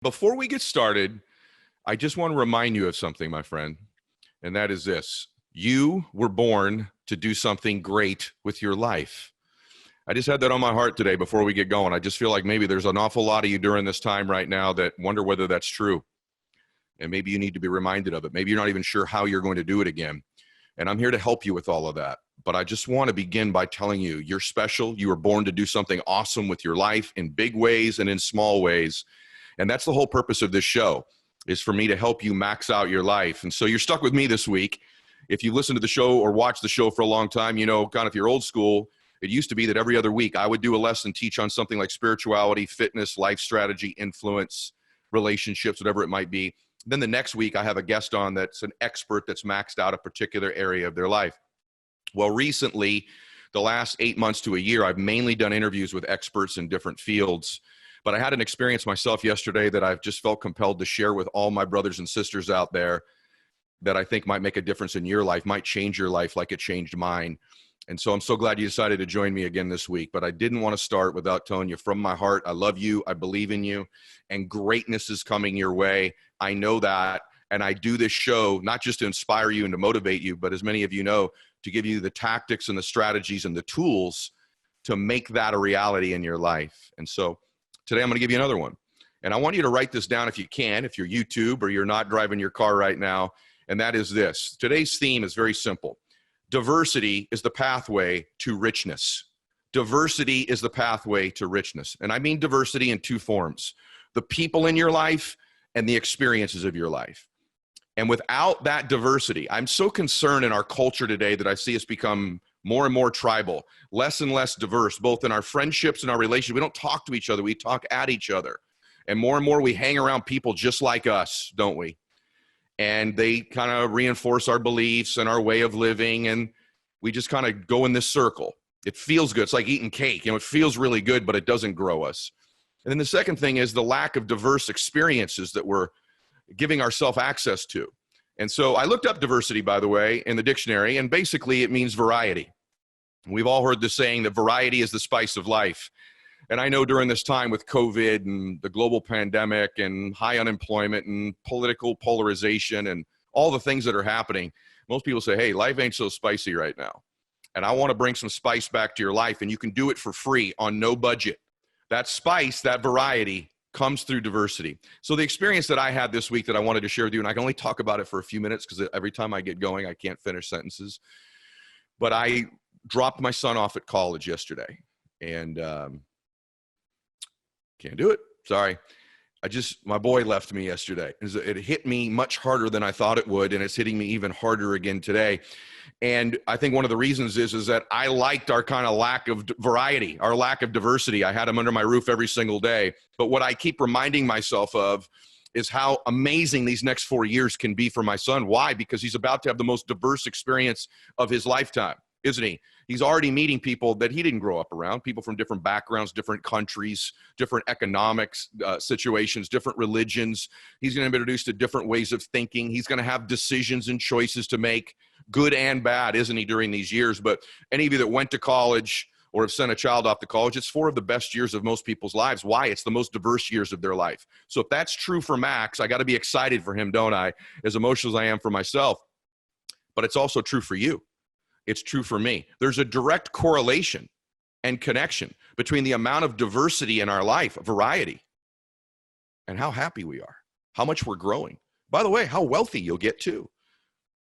Before we get started, I just want to remind you of something, my friend, and that is this. You were born to do something great with your life. I just had that on my heart today before we get going. I just feel like maybe there's an awful lot of you during this time right now that wonder whether that's true. And maybe you need to be reminded of it. Maybe you're not even sure how you're going to do it again. And I'm here to help you with all of that. But I just want to begin by telling you, you're special. You were born to do something awesome with your life in big ways and in small ways. And that's the whole purpose of this show, is for me to help you max out your life. And so you're stuck with me this week. If you listen to the show or watch the show for a long time, you know, kind of if you're old school, it used to be that every other week I would do a lesson, teach on something like spirituality, fitness, life strategy, influence, relationships, whatever it might be. Then the next week I have a guest on that's an expert that's maxed out a particular area of their life. Well, recently, the last 8 months to a year, I've mainly done interviews with experts in different fields. But I had an experience myself yesterday that I've just felt compelled to share with all my brothers and sisters out there that I think might make a difference in your life, might change your life like it changed mine. And so I'm so glad you decided to join me again this week. But I didn't want to start without telling you from my heart, I love you, I believe in you, and greatness is coming your way. I know that. And I do this show not just to inspire you and to motivate you, but as many of you know, to give you the tactics and the strategies and the tools to make that a reality in your life. And so today I'm going to give you another one. And I want you to write this down if you can, if you're YouTube or you're not driving your car right now. And that is this. Today's theme is very simple. Diversity is the pathway to richness. Diversity is the pathway to richness. And I mean diversity in two forms: the people in your life and the experiences of your life. And without that diversity, I'm so concerned in our culture today that I see us become more and more tribal, less and less diverse, both in our friendships and our relationships. We don't talk to each other, we talk at each other. And more we hang around people just like us, don't we? And they kind of reinforce our beliefs and our way of living, and we just kind of go in this circle. It feels good. It's like eating cake. You know, it feels really good, but it doesn't grow us. And then the second thing is the lack of diverse experiences that we're giving ourselves access to. And so I looked up diversity, by the way, in the dictionary, and basically it means variety. We've all heard the saying that variety is the spice of life. And I know during this time with COVID and the global pandemic and high unemployment and political polarization and all the things that are happening, most people say, hey, life ain't so spicy right now. And I want to bring some spice back to your life, and you can do it for free on no budget. That spice, that variety, comes through diversity. So the experience that I had this week that I wanted to share with you, and I can only talk about it for a few minutes because every time I get going, I can't finish sentences. But I dropped my son off at college yesterday, and can't do it. Sorry. My boy left me yesterday. It hit me much harder than I thought it would, and it's hitting me even harder again today. And I think one of the reasons is that I liked our kind of lack of variety, our lack of diversity. I had him under my roof every single day. But what I keep reminding myself of is how amazing these next 4 years can be for my son. Why? Because he's about to have the most diverse experience of his lifetime, isn't he? He's already meeting people that he didn't grow up around, people from different backgrounds, different countries, different economics situations, different religions. He's going to be introduced to different ways of thinking. He's going to have decisions and choices to make, good and bad, isn't he, during these years? But any of you that went to college or have sent a child off to college, it's 4 of the best years of most people's lives. Why? It's the most diverse years of their life. So if that's true for Max, I got to be excited for him, don't I? As emotional as I am for myself. But it's also true for you. It's true for me. There's a direct correlation and connection between the amount of diversity in our life, variety, and how happy we are, how much we're growing. By the way, how wealthy you'll get too.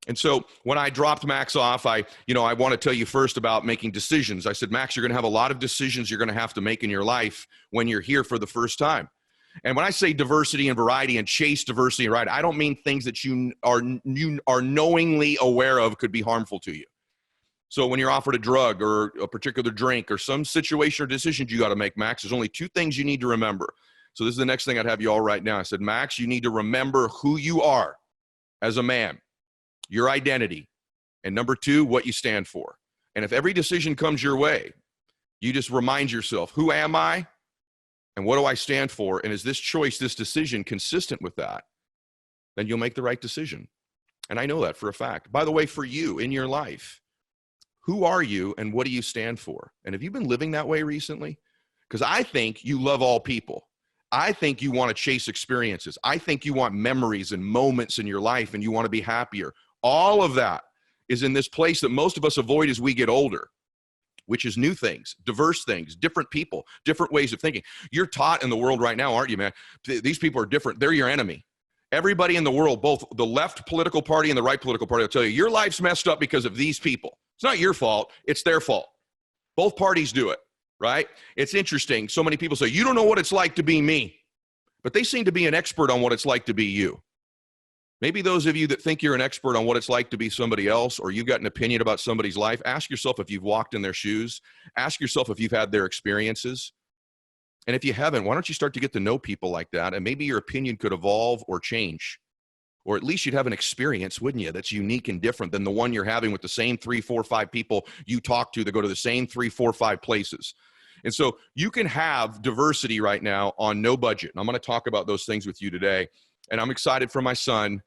And so when I dropped Max off, I want to tell you first about making decisions. I said, Max, you're going to have a lot of decisions you're going to have to make in your life when you're here for the first time. And when I say diversity and variety and chase diversity and variety, I don't mean things that you are knowingly aware of could be harmful to you. So when you're offered a drug or a particular drink or some situation or decisions you got to make, Max, there's only 2 things you need to remember. So this is the next thing I'd have you all write down. I said, Max, you need to remember who you are as a man, your identity, and number 2, what you stand for. And if every decision comes your way, you just remind yourself, who am I and what do I stand for? And is this choice, this decision consistent with that? Then you'll make the right decision. And I know that for a fact. By the way, for you in your life, who are you and what do you stand for? And have you been living that way recently? Because I think you love all people. I think you want to chase experiences. I think you want memories and moments in your life, and you want to be happier. All of that is in this place that most of us avoid as we get older, which is new things, diverse things, different people, different ways of thinking. You're taught in the world right now, aren't you, man? These people are different. They're your enemy. Everybody in the world, both the left political party and the right political party, will tell you, your life's messed up because of these people. It's not your fault. It's their fault. Both parties do it, right? It's interesting. So many people say, you don't know what it's like to be me. But they seem to be an expert on what it's like to be you. Maybe those of you that think you're an expert on what it's like to be somebody else, or you've got an opinion about somebody's life, ask yourself if you've walked in their shoes. Ask yourself if you've had their experiences. And if you haven't, why don't you start to get to know people like that? And maybe your opinion could evolve or change. Or at least you'd have an experience, wouldn't you, that's unique and different than the one you're having with the same 3, 4, 5 people you talk to that go to the same 3, 4, 5 places. And so you can have diversity right now on no budget. And I'm going to talk about those things with you today. And I'm excited for my son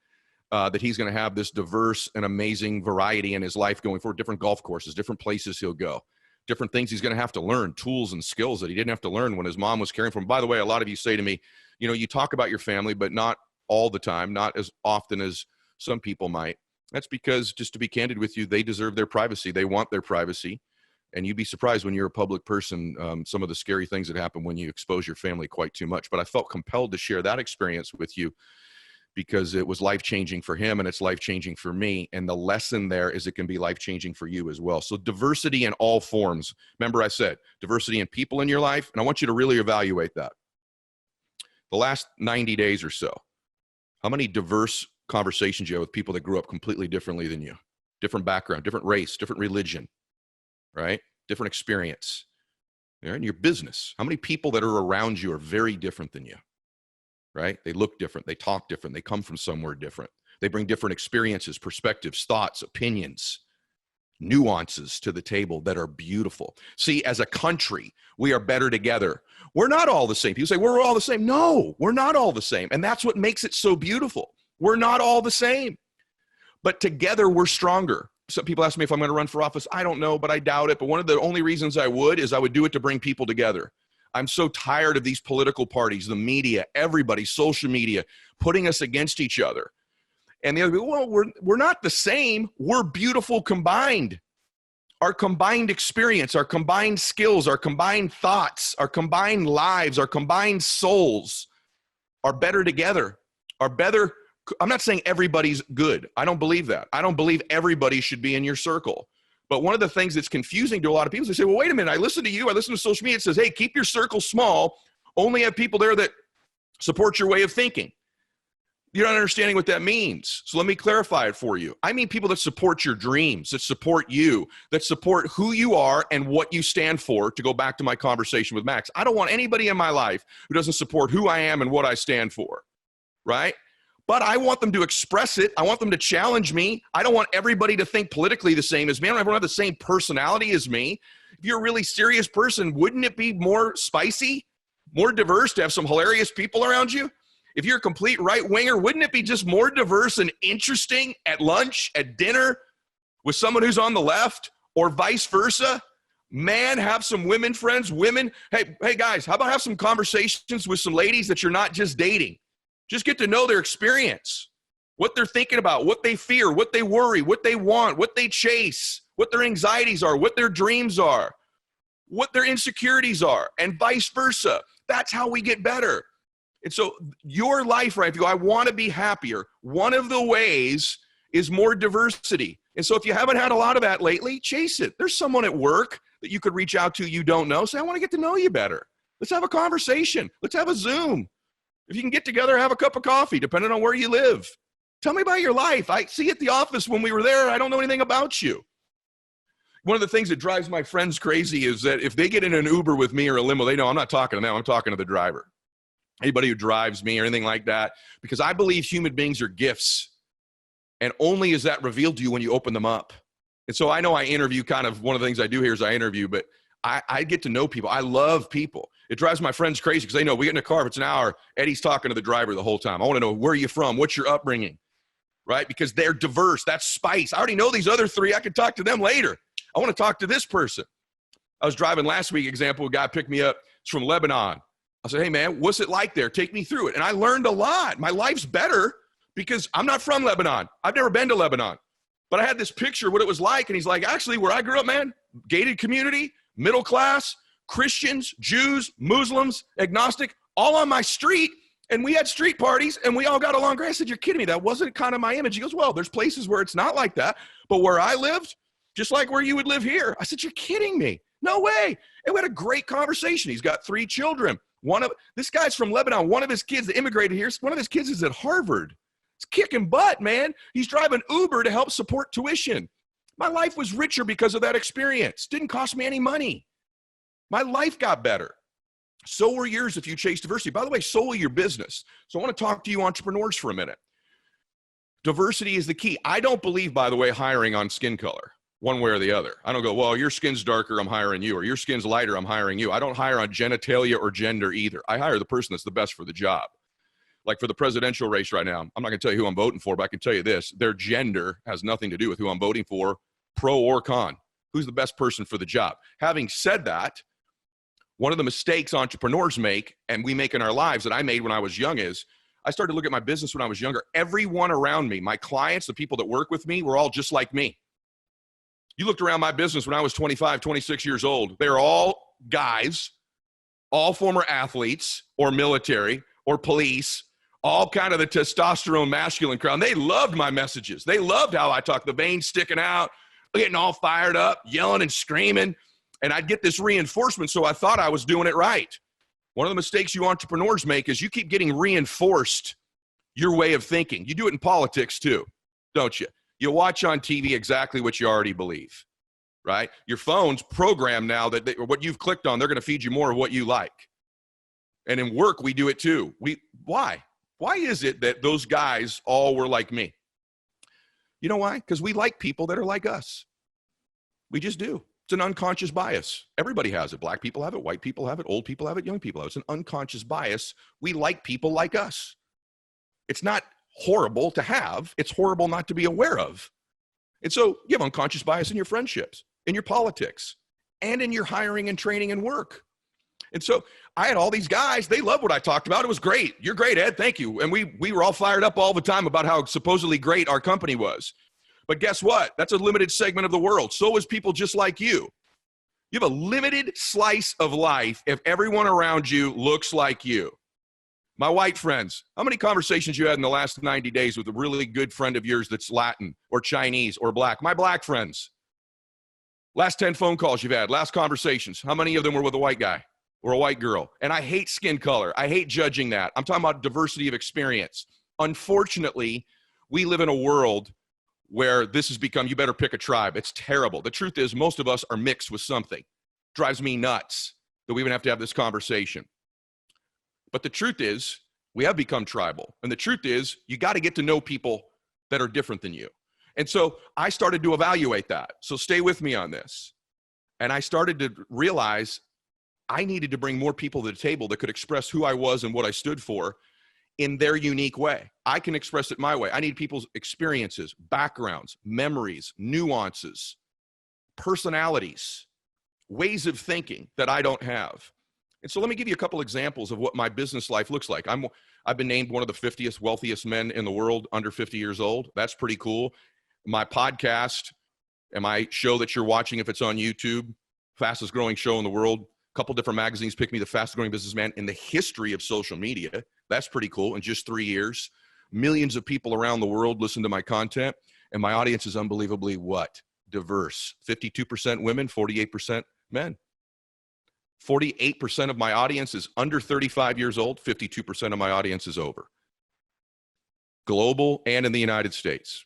that he's going to have this diverse and amazing variety in his life going forward, different golf courses, different places he'll go, different things he's going to have to learn, tools and skills that he didn't have to learn when his mom was caring for him. By the way, a lot of you say to me, you know, you talk about your family, but not all the time, not as often as some people might. That's because, just to be candid with you, they deserve their privacy. They want their privacy. And you'd be surprised when you're a public person, some of the scary things that happen when you expose your family quite too much. But I felt compelled to share that experience with you because it was life-changing for him and it's life-changing for me. And the lesson there is it can be life-changing for you as well. So diversity in all forms. Remember I said diversity in people in your life, and I want you to really evaluate that. The last 90 days or so, how many diverse conversations you have with people that grew up completely differently than you? Different background, different race, different religion, right? Different experience. In your business, how many people that are around you are very different than you? Right? They look different. They talk different. They come from somewhere different. They bring different experiences, perspectives, thoughts, opinions, nuances to the table that are beautiful. See, as a country, we are better together. We're not all the same. People say, we're all the same. No, we're not all the same. And that's what makes it so beautiful. We're not all the same. But together, we're stronger. Some people ask me if I'm going to run for office. I don't know, but I doubt it. But one of the only reasons I would is I would do it to bring people together. I'm so tired of these political parties, the media, everybody, social media, putting us against each other. And the other people, well, we're not the same. We're beautiful combined. Our combined experience, our combined skills, our combined thoughts, our combined lives, our combined souls are better together, are better. I'm not saying everybody's good. I don't believe that. I don't believe everybody should be in your circle. But one of the things that's confusing to a lot of people is they say, well, wait a minute, I listen to you, I listen to social media, it says, hey, keep your circle small, only have people there that support your way of thinking. You're not understanding what that means. So let me clarify it for you. I mean people that support your dreams, that support you, that support who you are and what you stand for, to go back to my conversation with Max. I don't want anybody in my life who doesn't support who I am and what I stand for, right? But I want them to express it. I want them to challenge me. I don't want everybody to think politically the same as me. I don't want everyone to have the same personality as me. If you're a really serious person, wouldn't it be more spicy, more diverse to have some hilarious people around you? If you're a complete right-winger, wouldn't it be just more diverse and interesting at lunch, at dinner, with someone who's on the left, or vice versa? Man, have some women friends, women. Hey guys, how about have some conversations with some ladies that you're not just dating? Just get to know their experience, what they're thinking about, what they fear, what they worry, what they want, what they chase, what their anxieties are, what their dreams are, what their insecurities are, and vice versa. That's how we get better. And so your life, right, if you go, I want to be happier, one of the ways is more diversity. And so if you haven't had a lot of that lately, chase it. There's someone at work that you could reach out to you don't know. Say, I want to get to know you better. Let's have a conversation. Let's have a Zoom. If you can get together, have a cup of coffee, depending on where you live. Tell me about your life. I see at the office when we were there, I don't know anything about you. One of the things that drives my friends crazy is that if they get in an Uber with me or a limo, they know I'm not talking to them, I'm talking to the driver. Anybody who drives me or anything like that, because I believe human beings are gifts, and only is that revealed to you when you open them up. And so I know I interview, kind of one of the things I do here is I interview, but I get to know people. I love people. It drives my friends crazy because they know we get in a car, if it's an hour, Eddie's talking to the driver the whole time. I want to know, where are you from? What's your upbringing? Right? Because they're diverse. That's spice. I already know these other three. I can talk to them later. I want to talk to this person. I was driving last week, example, a guy picked me up. It's from Lebanon. I said, hey man, what's it like there? Take me through it. And I learned a lot. My life's better because I'm not from Lebanon. I've never been to Lebanon. But I had this picture of what it was like. And he's like, actually, where I grew up, man, gated community, middle class, Christians, Jews, Muslims, agnostic, all on my street. And we had street parties and we all got along great. I said, you're kidding me. That wasn't kind of my image. He goes, well, there's places where it's not like that. But where I lived, just like where you would live here. I said, you're kidding me. No way. And we had a great conversation. He's got 3 children. This guy's from Lebanon. One of his kids that immigrated here, one of his kids is at Harvard. He's kicking butt, man. He's driving Uber to help support tuition. My life was richer because of that experience. Didn't cost me any money. My life got better. So were yours if you chase diversity. By the way, so will your business. So I want to talk to you entrepreneurs for a minute. Diversity is the key. I don't believe, by the way, hiring on skin color, one way or the other. I don't go, well, your skin's darker, I'm hiring you, or your skin's lighter, I'm hiring you. I don't hire on genitalia or gender either. I hire the person that's the best for the job. Like for the presidential race right now, I'm not going to tell you who I'm voting for, but I can tell you this. Their gender has nothing to do with who I'm voting for, pro or con. Who's the best person for the job? Having said that, one of the mistakes entrepreneurs make, and we make in our lives that I made when I was young is, I started to look at my business when I was younger. Everyone around me, my clients, the people that work with me, were all just like me. You looked around my business when I was 25, 26 years old. They're all guys, all former athletes or military or police, all kind of the testosterone masculine crowd. And they loved my messages. They loved how I talked, the veins sticking out, getting all fired up, yelling and screaming. And I'd get this reinforcement, so I thought I was doing it right. One of the mistakes you entrepreneurs make is you keep getting reinforced your way of thinking. You do it in politics too, don't you? You watch on TV exactly what you already believe, right? Your phone's programmed now that what you've clicked on, they're going to feed you more of what you like. And in work, we do it too. Why? Why is it that those guys all were like me? You know why? Because we like people that are like us. We just do. It's an unconscious bias. Everybody has it. Black people have it. White people have it. Old people have it. Young people have it. It's an unconscious bias. We like people like us. It's not horrible to have. It's horrible not to be aware of. And so you have unconscious bias in your friendships, in your politics, and in your hiring and training and work. And so I had all these guys. They loved what I talked about. It was great. You're great, Ed. Thank you. And we were all fired up all the time about how supposedly great our company was. But guess what? That's a limited segment of the world. So is people just like you. You have a limited slice of life if everyone around you looks like you. My white friends, how many conversations you had in the last 90 days with a really good friend of yours that's Latin or Chinese or black? My black friends. Last 10 phone calls you've had, last conversations. How many of them were with a white guy or a white girl? And I hate skin color. I hate judging that. I'm talking about diversity of experience. Unfortunately, we live in a world where this has become, you better pick a tribe. It's terrible. The truth is most of us are mixed with something. Drives me nuts that we even have to have this conversation. But the truth is we have become tribal. And the truth is you got to get to know people that are different than you. And so I started to evaluate that. So stay with me on this. And I started to realize I needed to bring more people to the table that could express who I was and what I stood for in their unique way. I can express it my way. I need people's experiences, backgrounds, memories, nuances, personalities, ways of thinking that I don't have. And so let me give you a couple examples of what my business life looks like. I've been named one of the 50th wealthiest men in the world under 50 years old. That's pretty cool. My podcast and my show that you're watching, if it's on YouTube, fastest growing show in the world. A couple different magazines picked me the fastest growing businessman in the history of social media. That's pretty cool. In just 3 years, millions of people around the world listen to my content, and my audience is unbelievably what? Diverse. 52% women, 48% men. 48% of my audience is under 35 years old. 52% of my audience is over. Global and in the United States.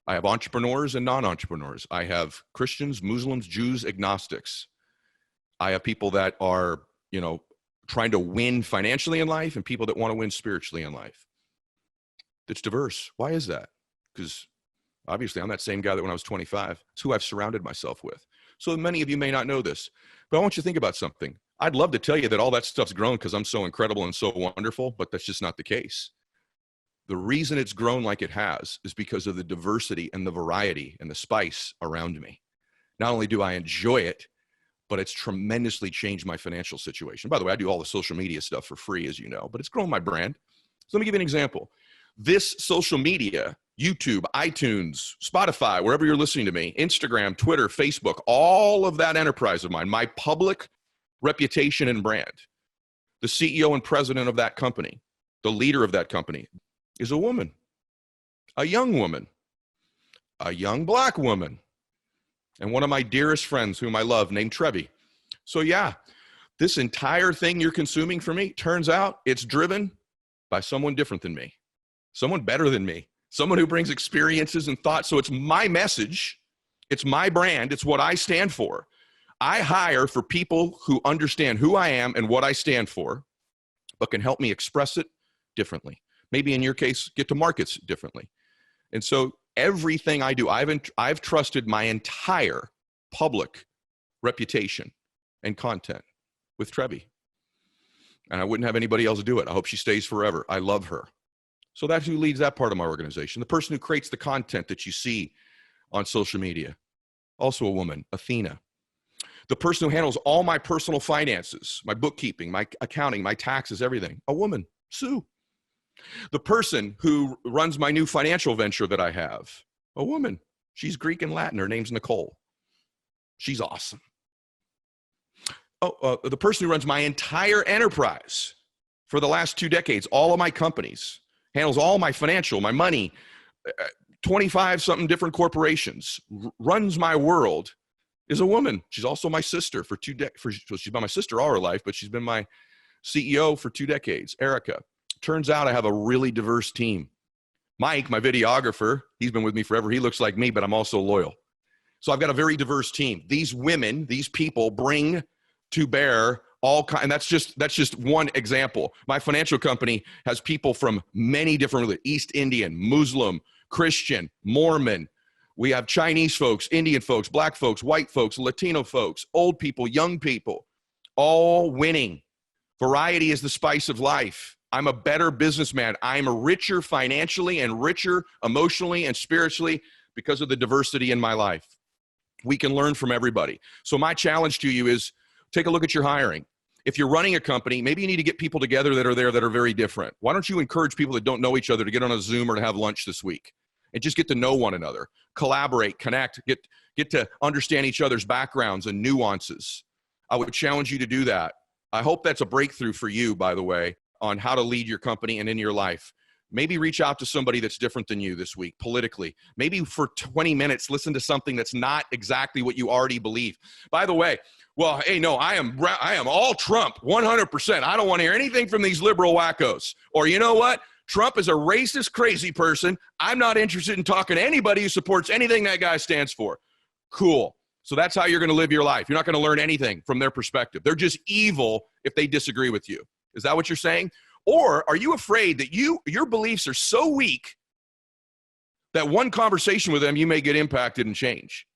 I have entrepreneurs and non-entrepreneurs. I have Christians, Muslims, Jews, agnostics. I have people that are, trying to win financially in life and people that want to win spiritually in life. It's diverse. Why is that? Because obviously I'm that same guy that when I was 25. It's who I've surrounded myself with. So many of you may not know this, but I want you to think about something. I'd love to tell you that all that stuff's grown because I'm so incredible and so wonderful, but that's just not the case. The reason it's grown like it has is because of the diversity and the variety and the spice around me. Not only do I enjoy it, but it's tremendously changed my financial situation. By the way, I do all the social media stuff for free, as you know, but it's grown my brand. So let me give you an example. This social media, YouTube, iTunes, Spotify, wherever you're listening to me, Instagram, Twitter, Facebook, all of that enterprise of mine, my public reputation and brand, the CEO and president of that company, the leader of that company is a woman, a young woman, a young Black woman, and one of my dearest friends whom I love named Trevi. So yeah, this entire thing you're consuming from me, turns out it's driven by someone different than me, someone better than me, someone who brings experiences and thoughts. So it's my message, it's my brand, it's what I stand for. I hire for people who understand who I am and what I stand for, but can help me express it differently. Maybe in your case, get to markets differently. And so everything I do, I've trusted my entire public reputation and content with Trevi. And I wouldn't have anybody else do it. I hope she stays forever. I love her. So that's who leads that part of my organization. The person who creates the content that you see on social media, also a woman, Athena. The person who handles all my personal finances, my bookkeeping, my accounting, my taxes, everything, a woman, Sue. The person who runs my new financial venture that I have, a woman. She's Greek and Latin. Her name's Nicole. She's awesome. The person who runs my entire enterprise for the last 2 decades, all of my companies, handles all my financial, my money, 25 something different corporations, runs my world, is a woman. She's also my sister for 2 decades. She's been my sister all her life, but she's been my CEO for 2 decades, Erica. Turns out I have a really diverse team. Mike, my videographer, he's been with me forever. He looks like me, but I'm also loyal. So I've got a very diverse team. These women, these people bring to bear all kinds, and that's just one example. My financial company has people from many different religions, East Indian, Muslim, Christian, Mormon. We have Chinese folks, Indian folks, Black folks, white folks, Latino folks, old people, young people, all winning. Variety is the spice of life. I'm a better businessman. I'm richer financially and richer emotionally and spiritually because of the diversity in my life. We can learn from everybody. So my challenge to you is take a look at your hiring. If you're running a company, maybe you need to get people together that are very different. Why don't you encourage people that don't know each other to get on a Zoom or to have lunch this week and just get to know one another, collaborate, connect, get to understand each other's backgrounds and nuances. I would challenge you to do that. I hope that's a breakthrough for you, by the way, on how to lead your company and in your life. Maybe reach out to somebody that's different than you this week politically. Maybe for 20 minutes, listen to something that's not exactly what you already believe. By the way, well, hey, no, I am all Trump, 100%. I don't want to hear anything from these liberal wackos. Or you know what? Trump is a racist, crazy person. I'm not interested in talking to anybody who supports anything that guy stands for. Cool. So that's how you're going to live your life. You're not going to learn anything from their perspective. They're just evil if they disagree with you. Is that what you're saying? Or are you afraid that your beliefs are so weak that one conversation with them, you may get impacted and change?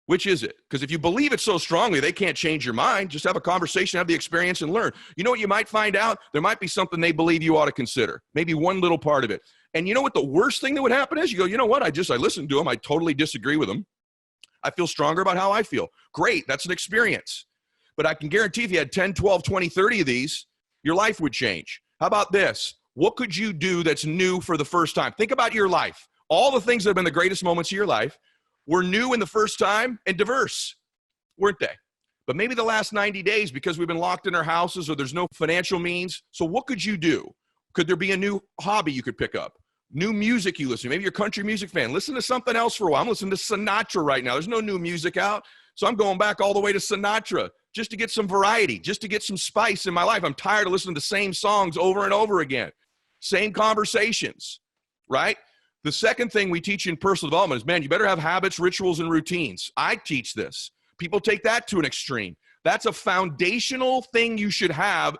Which is it? Because if you believe it so strongly, they can't change your mind. Just have a conversation, have the experience, and learn. You know what you might find out? There might be something they believe you ought to consider. Maybe one little part of it. And you know what the worst thing that would happen is? You go, you know what? I listened to them. I totally disagree with them. I feel stronger about how I feel. Great. That's an experience. But I can guarantee if you had 10, 12, 20, 30 of these, your life would change. How about this? What could you do that's new for the first time? Think about your life. All the things that have been the greatest moments of your life were new in the first time and diverse, weren't they? But maybe the last 90 days, because we've been locked in our houses or there's no financial means. So what could you do? Could there be a new hobby you could pick up? New music you listen to? Maybe you're a country music fan. Listen to something else for a while. I'm listening to Sinatra right now. There's no new music out. So I'm going back all the way to Sinatra just to get some variety, just to get some spice in my life. I'm tired of listening to the same songs over and over again. Same conversations, right? The second thing we teach in personal development is, man, you better have habits, rituals, and routines. I teach this. People take that to an extreme. That's a foundational thing you should have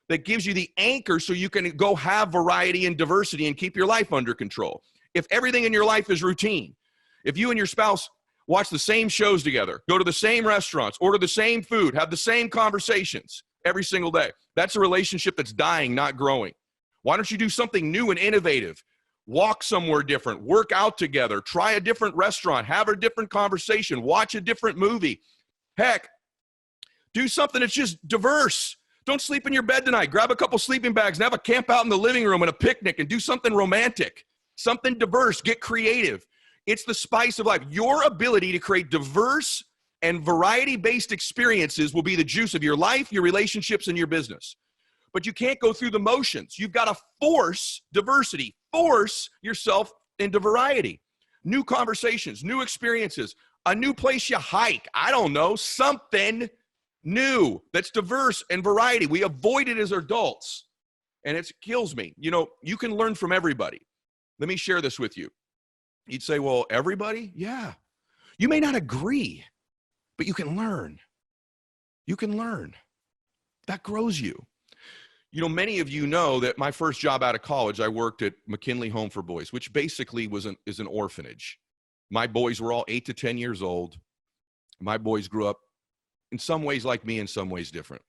that gives you the anchor so you can go have variety and diversity and keep your life under control. If everything in your life is routine, if you and your spouse watch the same shows together, go to the same restaurants, order the same food, have the same conversations every single day, that's a relationship that's dying, not growing. Why don't you do something new and innovative? Walk somewhere different, work out together, try a different restaurant, have a different conversation, watch a different movie. Heck, Do something that's just diverse. Don't sleep in your bed tonight. Grab a couple sleeping bags and have a camp out in the living room and a picnic and do something romantic, something diverse. Get creative. It's the spice of life. Your ability to create diverse and variety-based experiences will be the juice of your life, your relationships, and your business. But you can't go through the motions. You've got to force diversity, force yourself into variety, new conversations, new experiences, a new place you hike. I don't know, something new that's diverse and variety. We avoid it as adults, and it kills me. You know, you can learn from everybody. Let me share this with you. You'd say, well, everybody? Yeah. You may not agree, but you can learn. You can learn. That grows you. You know, many of you know that my first job out of college, I worked at McKinley Home for Boys, which basically is an orphanage. My boys were all 8 to 10 years old. My boys grew up in some ways like me, in some ways different.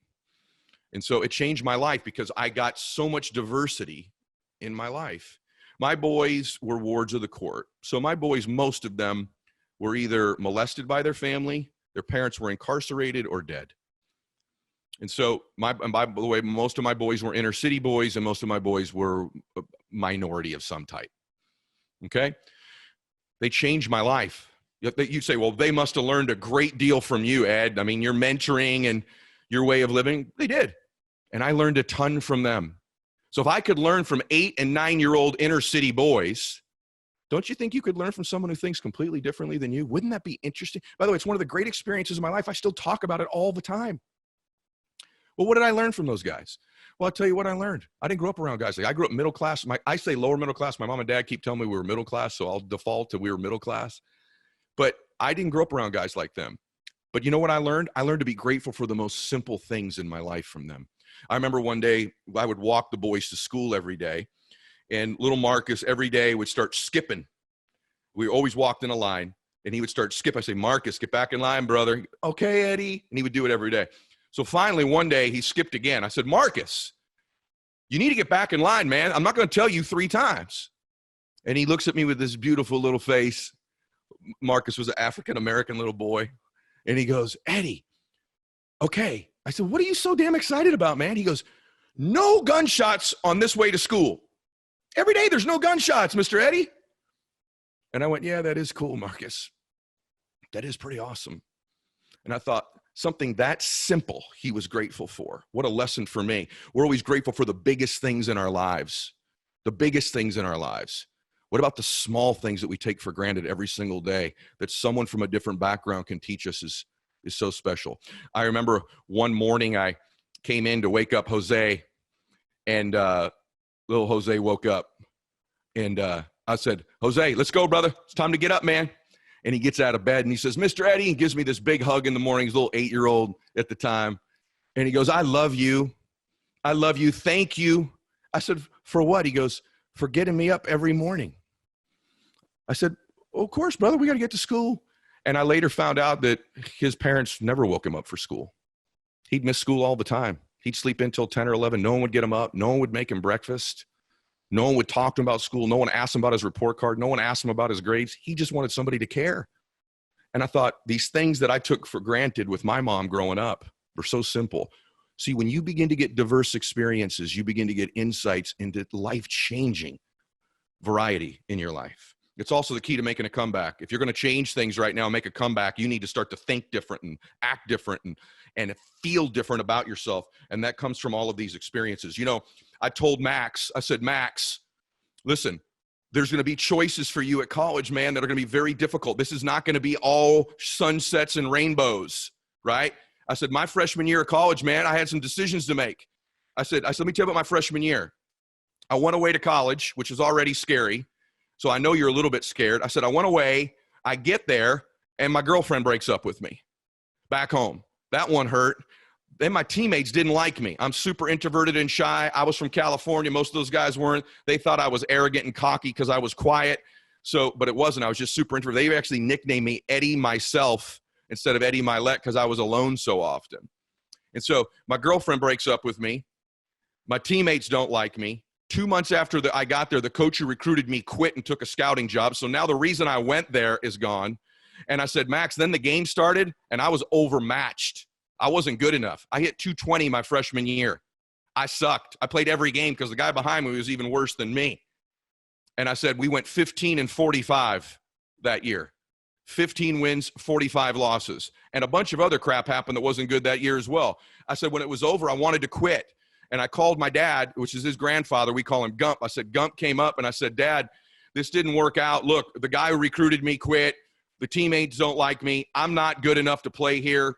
And so it changed my life because I got so much diversity in my life. My boys were wards of the court. So my boys, most of them were either molested by their family, their parents were incarcerated or dead. And so, by the way, most of my boys were inner city boys and most of my boys were a minority of some type. Okay? They changed my life. You say, well, they must have learned a great deal from you, Ed. I mean, your mentoring and your way of living. They did. And I learned a ton from them. So if I could learn from 8 and 9-year-old inner city boys, don't you think you could learn from someone who thinks completely differently than you? Wouldn't that be interesting? By the way, it's one of the great experiences of my life. I still talk about it all the time. Well, what did I learn from those guys? Well, I'll tell you what I learned. I didn't grow up around guys. I grew up middle class. I say lower middle class. My mom and dad keep telling me we were middle class, so I'll default to we were middle class. But I didn't grow up around guys like them. But you know what I learned? I learned to be grateful for the most simple things in my life from them. I remember one day I would walk the boys to school every day, and little Marcus every day would start skipping. We always walked in a line, and he would start skipping. I say, Marcus, get back in line, brother. Okay, Eddie. And he would do it every day. So finally, one day, he skipped again. I said, Marcus, you need to get back in line, man. I'm not going to tell you 3 times. And he looks at me with this beautiful little face. Marcus was an African-American little boy. And he goes, Eddie, okay. I said, what are you so damn excited about, man? He goes, no gunshots on this way to school. Every day there's no gunshots, Mr. Eddie. And I went, yeah, that is cool, Marcus. That is pretty awesome. And I thought, something that simple he was grateful for. What a lesson for me. We're always grateful for the biggest things in our lives. The biggest things in our lives. What about the small things that we take for granted every single day that someone from a different background can teach us is so special. I remember one morning I came in to wake up Jose, and little Jose woke up, and I said, Jose, let's go, brother. It's time to get up, man. And he gets out of bed and he says, Mr. Eddie, and gives me this big hug in the morning. He's a little 8-year-old at the time. And he goes, I love you. I love you. Thank you. I said, for what? He goes, for getting me up every morning. I said, well, of course, brother, we got to get to school. And I later found out that his parents never woke him up for school. He'd miss school all the time. He'd sleep in till 10 or 11. No one would get him up. No one would make him breakfast. No one would talk to him about school. No one asked him about his report card. No one asked him about his grades. He just wanted somebody to care. And I thought these things that I took for granted with my mom growing up were so simple. See, when you begin to get diverse experiences, you begin to get insights into life-changing variety in your life. It's also the key to making a comeback. If you're going to change things right now, make a comeback, you need to start to think different and act different and feel different about yourself. And that comes from all of these experiences. You know, I told Max, I said, Max, listen, there's going to be choices for you at college, man, that are going to be very difficult. This is not going to be all sunsets and rainbows, right? I said, my freshman year of college, man, I had some decisions to make. I said, let me tell you about my freshman year. I went away to college, which is already scary. So I know you're a little bit scared. I said, I went away, I get there, and my girlfriend breaks up with me back home. That one hurt. Then my teammates didn't like me. I'm super introverted and shy. I was from California. Most of those guys weren't. They thought I was arrogant and cocky because I was quiet. But it wasn't. I was just super introverted. They actually nicknamed me Eddie Myself instead of Eddie Mylett because I was alone so often. And so my girlfriend breaks up with me. My teammates don't like me. 2 months after I got there, the coach who recruited me quit and took a scouting job. So now the reason I went there is gone. And I said, Max, then the game started, and I was overmatched. I wasn't good enough. I hit 220 my freshman year. I sucked. I played every game because the guy behind me was even worse than me. And I said, we went 15-45 that year. 15 wins, 45 losses. And a bunch of other crap happened that wasn't good that year as well. I said, when it was over, I wanted to quit. And I called my dad, which is his grandfather. We call him Gump. I said, Gump came up and I said, Dad, this didn't work out. Look, the guy who recruited me quit. The teammates don't like me. I'm not good enough to play here.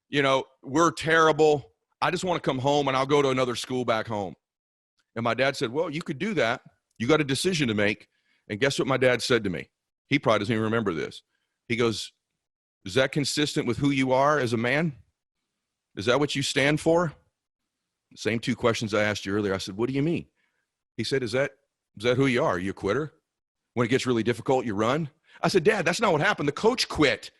You know, we're terrible. I just want to come home and I'll go to another school back home. And my dad said, well, you could do that. You got a decision to make. And guess what my dad said to me? He probably doesn't even remember this. He goes, is that consistent with who you are as a man? Is that what you stand for? Same two questions I asked you earlier. I said, what do you mean? He said, is that who you are? Are you a quitter? When it gets really difficult, you run? I said, Dad, that's not what happened. The coach quit.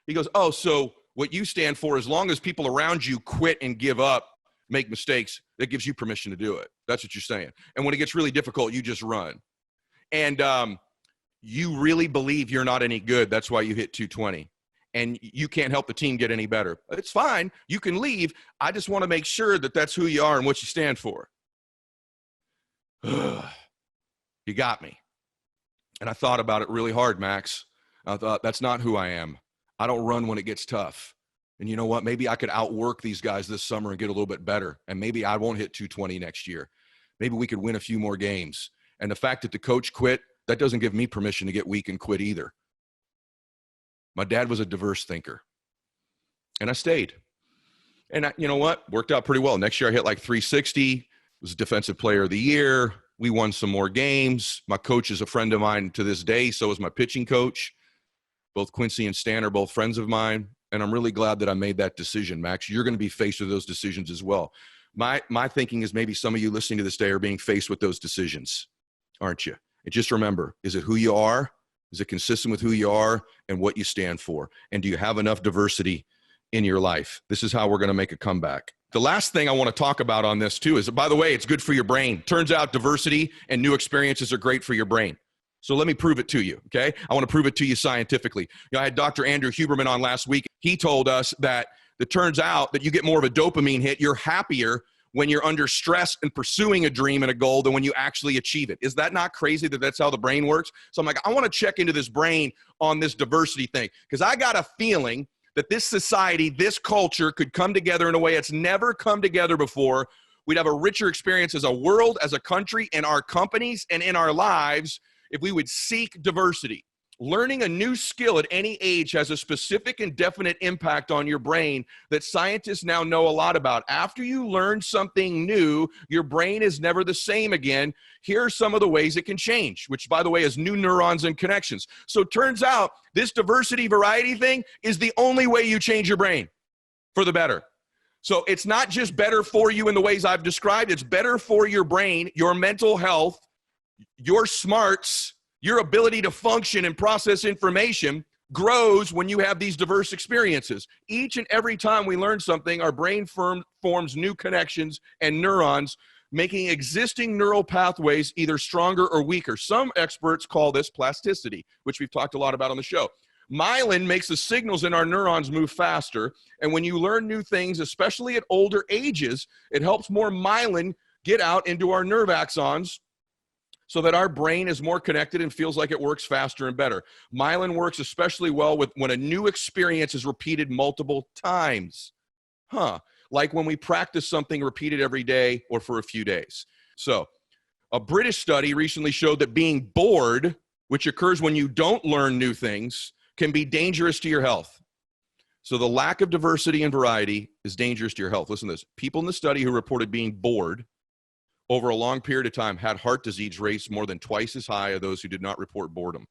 He goes, oh, so what you stand for, as long as people around you quit and give up, make mistakes, that gives you permission to do it. That's what you're saying. And when it gets really difficult, you just run. And you really believe you're not any good. That's why you hit 220. And you can't help the team get any better. It's fine. You can leave. I just want to make sure that that's who you are and what you stand for. You got me. And I thought about it really hard, Max. I thought, that's not who I am. I don't run when it gets tough. And you know what? Maybe I could outwork these guys this summer and get a little bit better. And maybe I won't hit 220 next year. Maybe we could win a few more games. And the fact that the coach quit, that doesn't give me permission to get weak and quit either. My dad was a diverse thinker. And I stayed. And you know what? Worked out pretty well. Next year I hit like 360. Was defensive player of the year. We won some more games. My coach is a friend of mine to this day. So is my pitching coach. Both Quincy and Stan are both friends of mine. And I'm really glad that I made that decision, Max. You're going to be faced with those decisions as well. My thinking is maybe some of you listening to this day are being faced with those decisions, aren't you? And just remember, is it who you are? Is it consistent with who you are and what you stand for? And do you have enough diversity in your life? This is how we're going to make a comeback. The last thing I want to talk about on this too is, by the way, it's good for your brain. Turns out diversity and new experiences are great for your brain. So let me prove it to you, okay? I want to prove it to you scientifically. You know, I had Dr. Andrew Huberman on last week. He told us that it turns out that you get more of a dopamine hit. You're happier when you're under stress and pursuing a dream and a goal than when you actually achieve it. Is that not crazy that that's how the brain works? So I'm like, I want to check into this brain on this diversity thing because I got a feeling that this society, this culture could come together in a way it's never come together before. We'd have a richer experience as a world, as a country, in our companies, and in our lives if we would seek diversity. Learning a new skill at any age has a specific and definite impact on your brain that scientists now know a lot about. After you learn something new, your brain is never the same again. Here are some of the ways it can change, which, by the way, is new neurons and connections. So it turns out this diversity variety thing is the only way you change your brain for the better. So it's not just better for you in the ways I've described. It's better for your brain, your mental health, your smarts. Your ability to function and process information grows when you have these diverse experiences. Each and every time we learn something, our brain forms new connections and neurons, making existing neural pathways either stronger or weaker. Some experts call this plasticity, which we've talked a lot about on the show. Myelin makes the signals in our neurons move faster, and when you learn new things, especially at older ages, it helps more myelin get out into our nerve axons, so that our brain is more connected and feels like it works faster and better. Myelin works especially well when a new experience is repeated multiple times. Like when we practice something repeated every day or for a few days. So a British study recently showed that being bored, which occurs when you don't learn new things, can be dangerous to your health. So the lack of diversity and variety is dangerous to your health. Listen to this. People in the study who reported being bored over a long period of time had heart disease rates more than twice as high as those who did not report boredom.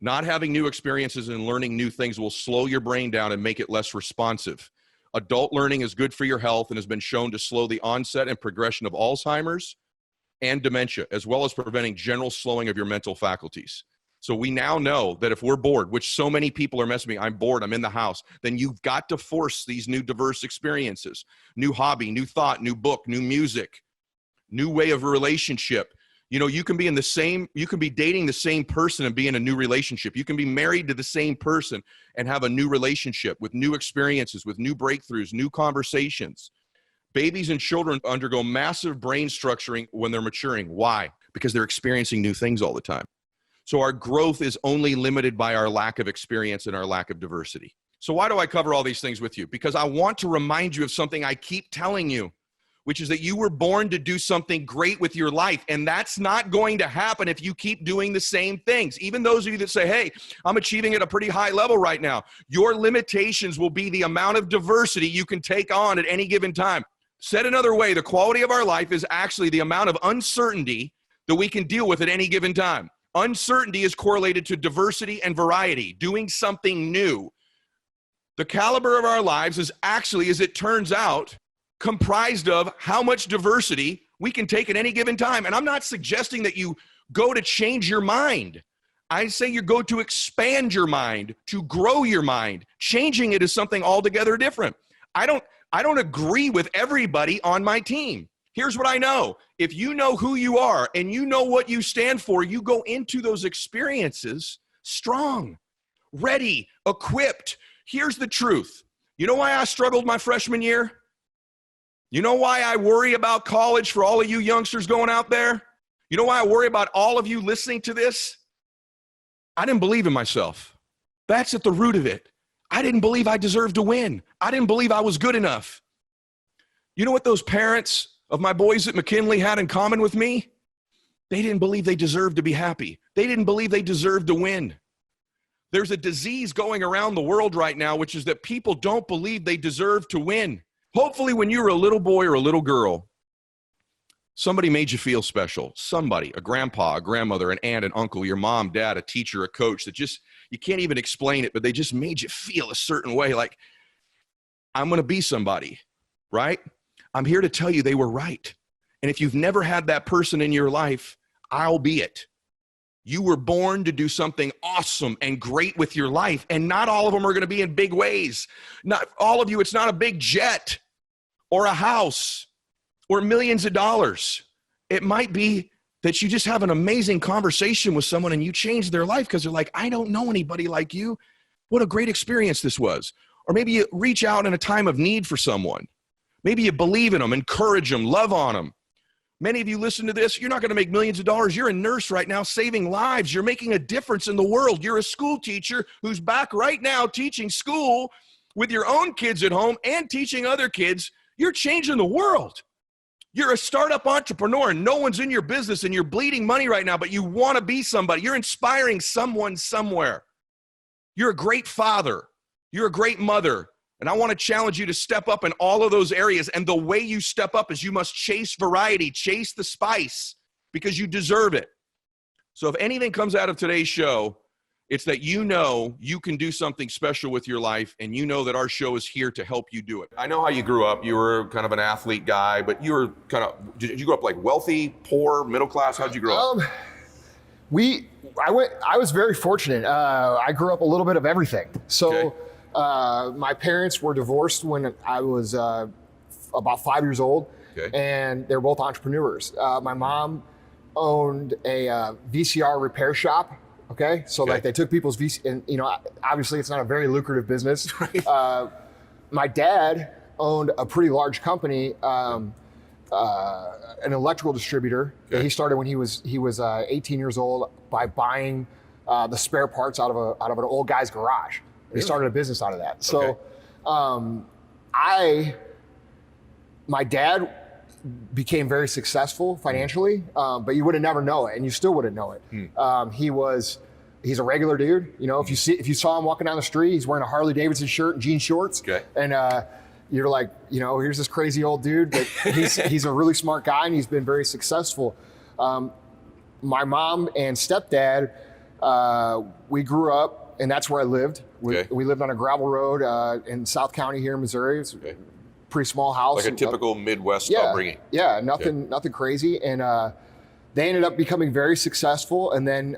Not having new experiences and learning new things will slow your brain down and make it less responsive. Adult learning is good for your health and has been shown to slow the onset and progression of Alzheimer's and dementia, as well as preventing general slowing of your mental faculties. So we now know that if we're bored, which so many people are messaging me, I'm bored, I'm in the house, then you've got to force these new diverse experiences, new hobby, new thought, new book, new music, new way of relationship. You know, you can be dating the same person and be in a new relationship. You can be married to the same person and have a new relationship with new experiences, with new breakthroughs, new conversations. Babies and children undergo massive brain structuring when they're maturing. Why? Because they're experiencing new things all the time. So our growth is only limited by our lack of experience and our lack of diversity. So why do I cover all these things with you? Because I want to remind you of something I keep telling you, which is that you were born to do something great with your life. And that's not going to happen if you keep doing the same things. Even those of you that say, hey, I'm achieving at a pretty high level right now, your limitations will be the amount of diversity you can take on at any given time. Said another way, the quality of our life is actually the amount of uncertainty that we can deal with at any given time. Uncertainty is correlated to diversity and variety, doing something new. The caliber of our lives is actually, as it turns out, comprised of how much diversity we can take at any given time. And I'm not suggesting that you go to change your mind. I say you go to expand your mind, to grow your mind. Changing it is something altogether different. I don't agree with everybody on my team. Here's what I know. If you know who you are and you know what you stand for, you go into those experiences strong, ready, equipped. Here's the truth. You know why I struggled my freshman year? You know why I worry about college for all of you youngsters going out there? You know why I worry about all of you listening to this? I didn't believe in myself. That's at the root of it. I didn't believe I deserved to win. I didn't believe I was good enough. You know what those parents of my boys at McKinley had in common with me? They didn't believe they deserved to be happy. They didn't believe they deserved to win. There's a disease going around the world right now, which is that people don't believe they deserve to win. Hopefully when you were a little boy or a little girl, somebody made you feel special. Somebody, a grandpa, a grandmother, an aunt, an uncle, your mom, dad, a teacher, a coach that just, you can't even explain it, but they just made you feel a certain way, like, I'm going to be somebody, right? I'm here to tell you they were right. And if you've never had that person in your life, I'll be it. You were born to do something awesome and great with your life, and not all of them are going to be in big ways. Not all of you, it's not a big jet or a house or millions of dollars. It might be that you just have an amazing conversation with someone and you change their life because they're like, I don't know anybody like you. What a great experience this was. Or maybe you reach out in a time of need for someone. Maybe you believe in them, encourage them, love on them. Many of you listen to this, you're not going to make millions of dollars. You're a nurse right now saving lives. You're making a difference in the world. You're a school teacher who's back right now teaching school with your own kids at home and teaching other kids. You're changing the world. You're a startup entrepreneur and no one's in your business and you're bleeding money right now, but you want to be somebody. You're inspiring someone somewhere. You're a great father. You're a great mother. And I want to challenge you to step up in all of those areas. And the way you step up is you must chase variety, chase the spice, because you deserve it. So if anything comes out of today's show, it's that you know you can do something special with your life, and you know that our show is here to help you do it. I know how you grew up. You were kind of an athlete guy, but you were kind of, did you grow up like wealthy, poor, middle class? How'd you grow up? I was very fortunate. I grew up a little bit of everything. So. Okay. My parents were divorced when I was about 5 years old, okay. And they're both entrepreneurs. My mom owned a VCR repair shop. Okay, so okay. Like they took people's and obviously it's not a very lucrative business. Right. My dad owned a pretty large company, an electrical distributor. Okay. That he started when he was 18 years old by buying the spare parts out of an old guy's garage. He started a business out of that. So, okay. My dad became very successful financially, but you would have never know it, and you still wouldn't know it. He's a regular dude. You know, if you saw him walking down the street, he's wearing a Harley Davidson shirt and jean shorts. Okay. And you're like, here's this crazy old dude, but he's a really smart guy, and he's been very successful. My mom and stepdad, we grew up. And that's where I lived. We lived on a gravel road in South County here in Missouri. It's a pretty small house. Like a typical Midwest upbringing. Yeah, nothing crazy. And they ended up becoming very successful. And then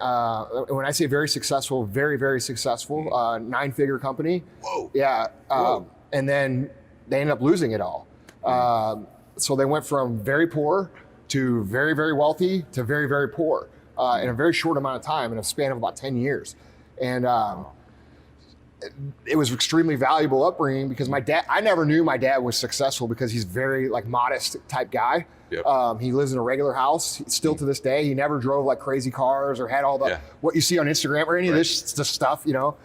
when I say very successful, very, very successful, 9-figure company. Whoa. Yeah. Whoa. And then they ended up losing it all. So they went from very poor to very, very wealthy to very, very poor in a very short amount of time, in a span of about 10 years. And it was extremely valuable upbringing because I never knew my dad was successful because he's very like modest type guy. Yep. He lives in a regular house still to this day. He never drove like crazy cars or had all the what you see on Instagram or any of this stuff, you know.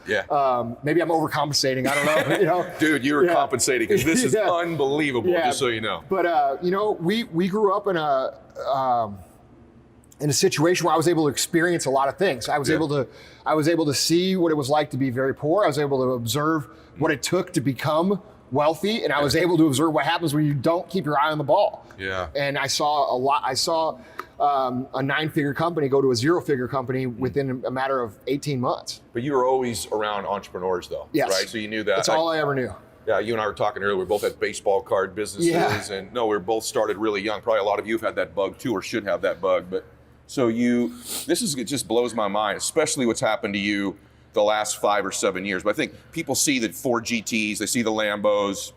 Maybe I'm overcompensating. I don't know. But, you know, dude, you were compensating because this is unbelievable. Just so you know. But you know, we grew up in a situation where I was able to experience a lot of things. I was able to see what it was like to be very poor. I was able to observe what it took to become wealthy, and I was able to observe what happens when you don't keep your eye on the ball. And I saw a lot. I saw a 9-figure company go to a 0-figure company within a matter of 18 months. But you were always around entrepreneurs though, right? So you knew that. That's all I ever knew. Yeah, you and I were talking earlier, we both had baseball card businesses, and we were both started really young. Probably a lot of you have had that bug too, or should have that bug, but so it just blows my mind, especially what's happened to you the last 5 or 7 years. But I think people see the Ford GTs, they see the Lambos,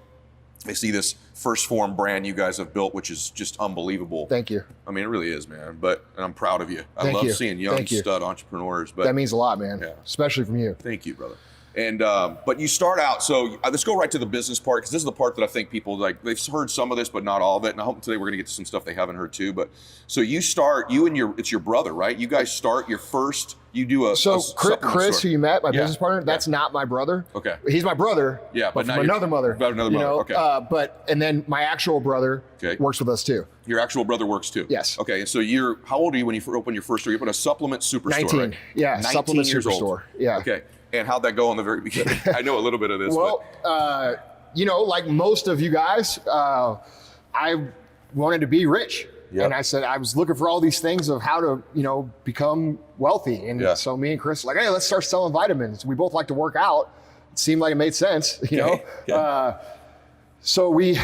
they see this First Form brand you guys have built, which is just unbelievable. Thank you. I mean, it really is, man. And I'm proud of you. I love seeing young stud entrepreneurs. But that means a lot, man. Especially from you. Thank you, brother. And but you start out, so let's go right to the business part, because this is the part that I think people like. They've heard some of this, but not all of it. And I hope today we're gonna get to some stuff they haven't heard too. But so it's your brother, right? You guys start your first. You do Chris, who you met, my business partner. That's not my brother. Okay. He's my brother. Yeah, but from another mother. Another mother. Okay. And then my actual brother works with us too. Your actual brother works too. Yes. Okay. So how old are you when you opened your first store? You opened a supplement superstore. 19. Right? Yeah. 19 supplement years superstore. Old. Yeah. Okay. And how'd that go in the very beginning? I know a little bit of this. Well, you know, like most of you guys, I wanted to be rich. And I said, I was looking for all these things of how to, you know, become wealthy. And so me and Chris were like, hey, let's start selling vitamins. We both like to work out. It seemed like it made sense, you know? So we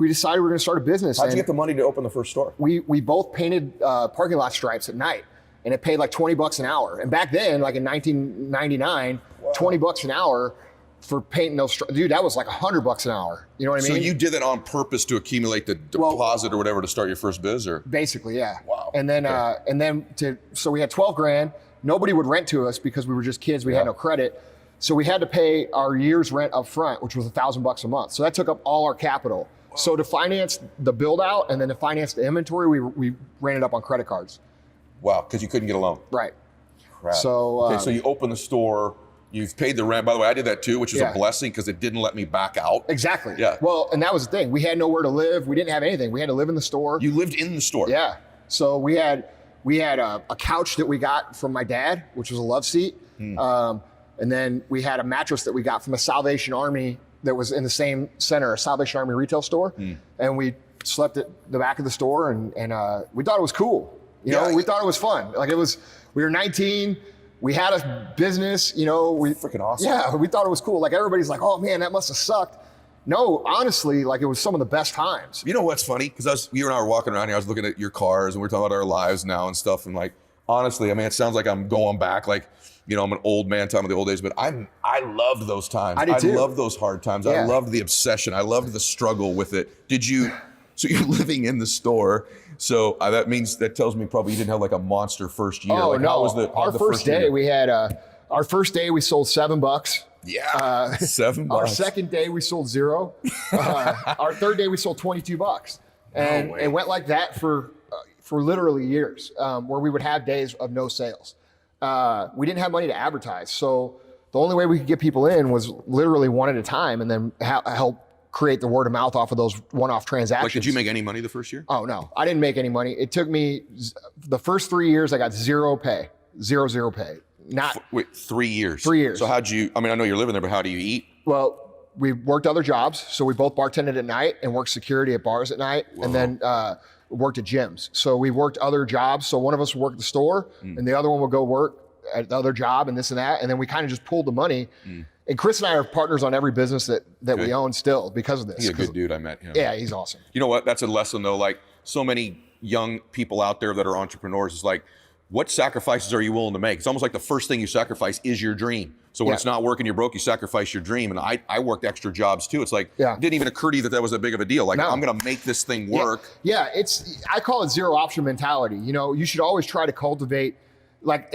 decided we were going to start a business. How'd you get the money to open the first store? We both painted parking lot stripes at night. And it paid like $20 an hour. And back then, like in 1999, $20 an hour for painting those, dude, that was like $100 an hour. You know what I mean? So you did that on purpose to accumulate the deposit or whatever to start your first biz, or? Basically, yeah. Wow. And then, so we had 12 grand. Nobody would rent to us because we were just kids. We had no credit. So we had to pay our year's rent up front, which was $1,000 a month. So that took up all our capital. So to finance the build out and then to finance the inventory, we ran it up on credit cards. Wow, because you couldn't get a loan. Right. Crap. So so you open the store, you've paid the rent. By the way, I did that too, which is a blessing because it didn't let me back out. Exactly. Yeah. Well, and that was the thing. We had nowhere to live. We didn't have anything. We had to live in the store. You lived in the store? Yeah. So we had a couch that we got from my dad, which was a love seat. And then we had a mattress that we got from a Salvation Army that was in the same center, a Salvation Army retail store. And we slept at the back of the store and we thought it was cool. You know, we thought it was fun. Like we were 19, we had a business, you know. Freaking awesome. Yeah, we thought it was cool. Like everybody's like, oh man, that must have sucked. No, honestly, like it was some of the best times. You know what's funny? Because you and I were walking around here, I was looking at your cars and we were talking about our lives now and stuff. And like, honestly, I mean, it sounds like I'm going back, like, you know, I'm an old man talking about the old days, but I loved those times. I did too. I loved those hard times. I loved the obsession. I loved the struggle with it. So you're living in the store. So that tells me probably you didn't have like a monster first year. Oh, like, no. How was our first day year? we had, our first day we sold $7. Yeah, $7. Our second day we sold $0. Our third day we sold $22. And it went like that for literally years, where we would have days of no sales. We didn't have money to advertise. So the only way we could get people in was literally one at a time and then help create the word of mouth off of those one-off transactions. Like, did you make any money the first year? Oh, no. I didn't make any money. It took me, the first 3 years, I got zero pay. Zero pay. Wait, 3 years? 3 years. So I know you're living there, but how do you eat? Well, we worked other jobs. So we both bartended at night and worked security at bars at night. Whoa. And then worked at gyms. So we worked other jobs. So one of us would work at the store and the other one would go work at the other job and this and that. And then we kind of just pulled the money. And Chris and I are partners on every business that we own still because of this. He's a good dude. I met him. Yeah, he's awesome. You know what? That's a lesson though. Like so many young people out there that are entrepreneurs, is like what sacrifices are you willing to make? It's almost like the first thing you sacrifice is your dream. So when it's not working, you're broke, you sacrifice your dream. And I worked extra jobs too. It's like, it didn't even occur to you that was a big of a deal. Like, I'm going to make this thing work. Yeah, I call it zero option mentality. You know, you should always try to cultivate, like,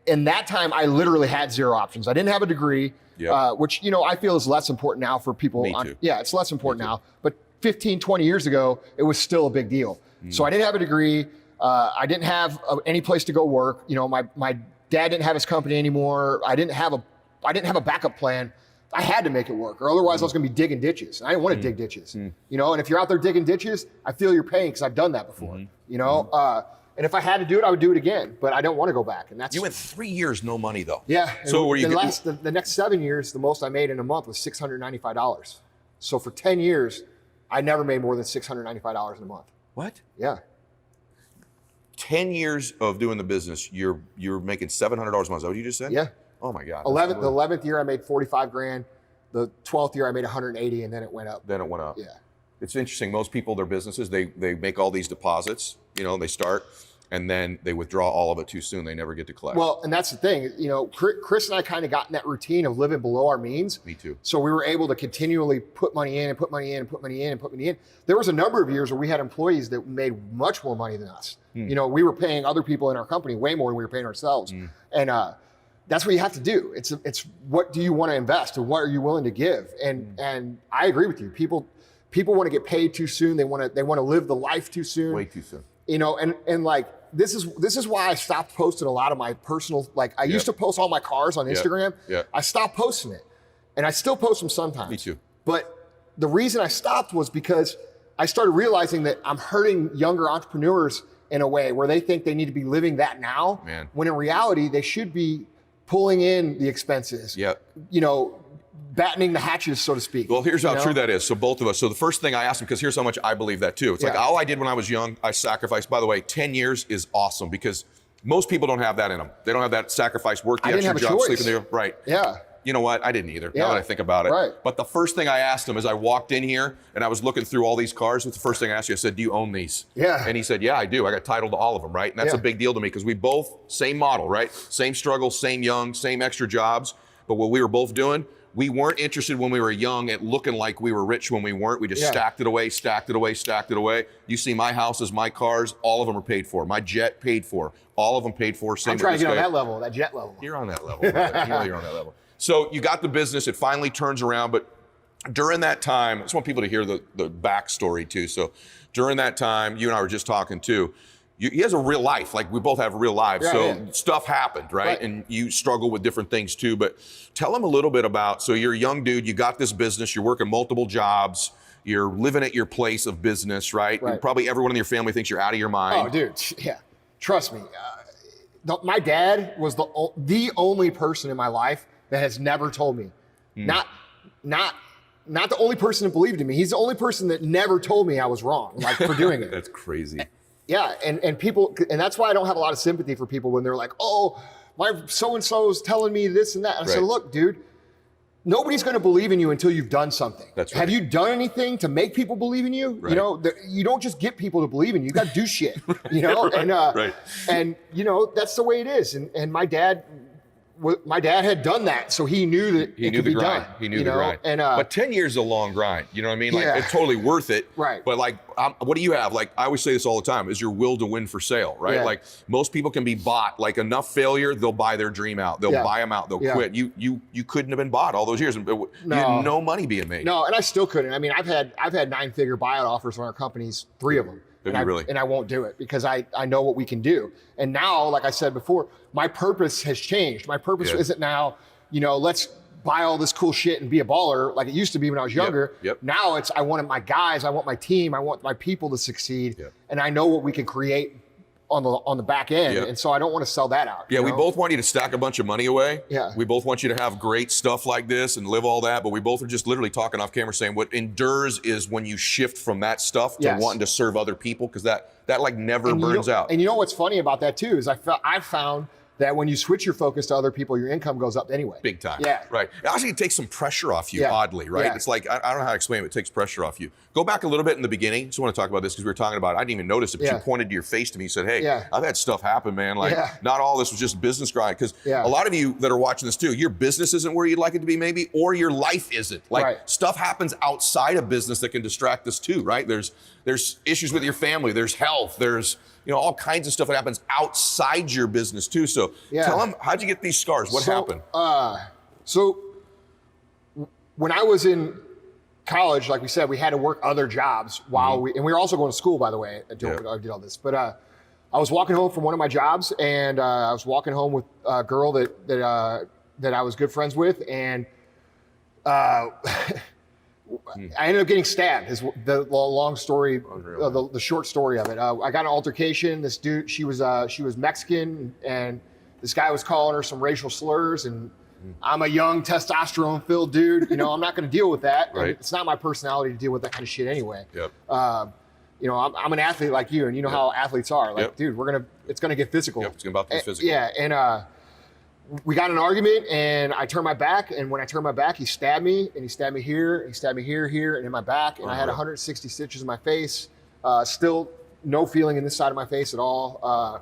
in that time, I literally had zero options. I didn't have a degree, which, you know, I feel is less important now for people. Me too. Yeah, it's less important now. But 15, 20 years ago, it was still a big deal. So I didn't have a degree. I didn't have any place to go work. You know, my dad didn't have his company anymore. I didn't have a backup plan. I had to make it work, or otherwise I was going to be digging ditches. And I didn't want to dig ditches. You know, and if you're out there digging ditches, I feel your pain because I've done that before. You know, and if I had to do it, I would do it again. But I don't want to go back. And that's, you went 3 years no money though. Yeah. So were you the next 7 years, the most I made in a month was $695. So for 10 years, I never made more than $695 in a month. What? Yeah. 10 years of doing the business, you're making $700 a month. Is that what you just said? Yeah. Oh my God. The 11th year I made 45 grand. The 12th year I made 180, and then it went up. Then it went up. Yeah. It's interesting. Most people, their businesses, they make all these deposits, you know, they start, and then they withdraw all of it too soon. They never get to collect. Well, and that's the thing, you know, Chris and I kind of got in that routine of living below our means. Me too. So we were able to continually put money in and put money in and put money in and put money in. There was a number of years where we had employees that made much more money than us. You know, we were paying other people in our company way more than we were paying ourselves. And that's what you have to do. It's what do you want to invest and what are you willing to give? And I agree with you. People want to get paid too soon. They want to live the life too soon. Way too soon. You know, and like this is why I stopped posting a lot of my personal, like I used to post all my cars on Instagram. I stopped posting it. And I still post them sometimes. Me too. But the reason I stopped was because I started realizing that I'm hurting younger entrepreneurs in a way where they think they need to be living that now. Man. When in reality, they should be pulling in the expenses. Yeah. You know, battening the hatches, so to speak. Well, here's how true that is. So both of us. So the first thing I asked him, because here's how much I believe that too. It's like all I did when I was young, I sacrificed. By the way, 10 years is awesome because most people don't have that in them. They don't have that sacrifice, work the extra job, sleeping there. Right. Yeah. You know what? I didn't either, now that I think about it. Right. But the first thing I asked him as I walked in here and I was looking through all these cars, what's the first thing I asked you? I said, do you own these? Yeah. And he said, yeah, I do. I got title to all of them, right? And that's a big deal to me because we both, same model, right? Same struggle, same young, same extra jobs. But what we were both doing, we weren't interested when we were young at looking like we were rich when we weren't. We just stacked it away, stacked it away, stacked it away. You see my houses, my cars, all of them are paid for. My jet paid for. All of them paid for. Same I'm trying to get on that level, that jet level. You're on that level. Right? You know you're on that level. So you got the business, it finally turns around, but during that time, I just want people to hear the backstory too. So during that time, you and I were just talking too, he has a real life, like we both have real lives. Stuff happened, right? And you struggle with different things too, but tell him a little bit about, so you're a young dude, you got this business, you're working multiple jobs, you're living at your place of business, right? And probably everyone in your family thinks you're out of your mind. Oh, dude, yeah. Trust me. My dad was the only person in my life that has never told me, not the only person that believed in me. He's the only person that never told me I was wrong, like for doing it. That's crazy. Yeah, and people, and that's why I don't have a lot of sympathy for people when they're like, oh, my so-and-so is telling me this and that. I said, look, dude, nobody's going to believe in you until you've done something. That's right. Have you done anything to make people believe in you? You know, you don't just get people to believe in you. You got to do shit, you know? And you know, that's the way it is. And my dad had done that, so he knew that he knew the grind. He knew the grind. And but 10 years is a long grind. You know what I mean? Like it's totally worth it. Right. But like, what do you have? Like I always say this all the time: is your will to win for sale, right? Yeah. Like most people can be bought. Like enough failure, they'll buy their dream out. They'll buy them out. They'll quit. You couldn't have been bought all those years. You had no money being made. No, and I still couldn't. I mean, I've had 9-figure buyout offers on our companies, 3 of them. And I won't do it because I know what we can do. And now, like I said before, my purpose has changed. My purpose isn't now, you know, let's buy all this cool shit and be a baller like it used to be when I was younger. Now it's, I want my guys, I want my team, I want my people to succeed. And I know what we can create on the back end. And so I don't want to sell that out. We both want you to stack a bunch of money away. We both want you to have great stuff like this and live all that, but we both are just literally talking off camera saying what endures is when you shift from that stuff to wanting to serve other people, because that like never burns out. And you know what's funny about that too is I found that when you switch your focus to other people, your income goes up anyway. Big time. Yeah. Right. It actually takes some pressure off you, Yeah. oddly, right? Yeah. It's like, I don't know how to explain it, but it takes pressure off you. Go back a little bit in the beginning. Just want to talk about this because we were talking about it. I didn't even notice it, but Yeah. you pointed to your face to me and said, hey, Yeah. I've had stuff happen, man. Like, Yeah. not all this was just business grind. Because Yeah. a lot of you that are watching this too, your business isn't where you'd like it to be maybe, or your life isn't. Like, Right. stuff happens outside of business that can distract us too, right? There's issues with your family, there's health, there's all kinds of stuff that happens outside your business too. So Yeah. tell them, how'd you get these scars? What happened? So when I was in college, like we said, we had to work other jobs while and we were also going to school, by the way, until I did all this. But I was walking home from one of my jobs, and I was walking home with a girl that I was good friends with, and I ended up getting stabbed. Is the long story, the short story of it. I got an altercation. This dude, she was Mexican, and this guy was calling her some racial slurs, and I'm a young testosterone-filled dude. I'm not going to deal with that. Right. It's not my personality to deal with that kind of shit anyway. Yep. I'm an athlete like you, and you know how athletes are. Like, dude, it's gonna get physical. Yep, it's about to be physical. Yeah, and we got in an argument, and I turned my back, and when I turned my back, he stabbed me, and he stabbed me here, and he stabbed me here, and in my back, and I had 160 stitches in my face. Still no feeling in this side of my face at all.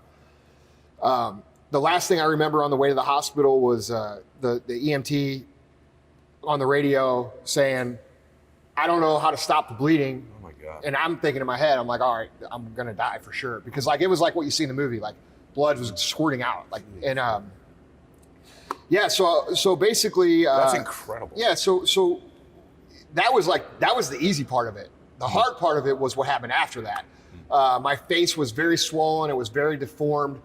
The last thing I remember on the way to the hospital was the EMT on the radio saying, "I don't know how to stop the bleeding." Oh my God. And I'm thinking in my head, I'm like, all right, I'm gonna die for sure, because like it was like what you see in the movie, like blood was squirting out, like, and so basically that's incredible. Yeah, so that was the easy part of it. The hard part of it was what happened after that. My face was very swollen, it was very deformed.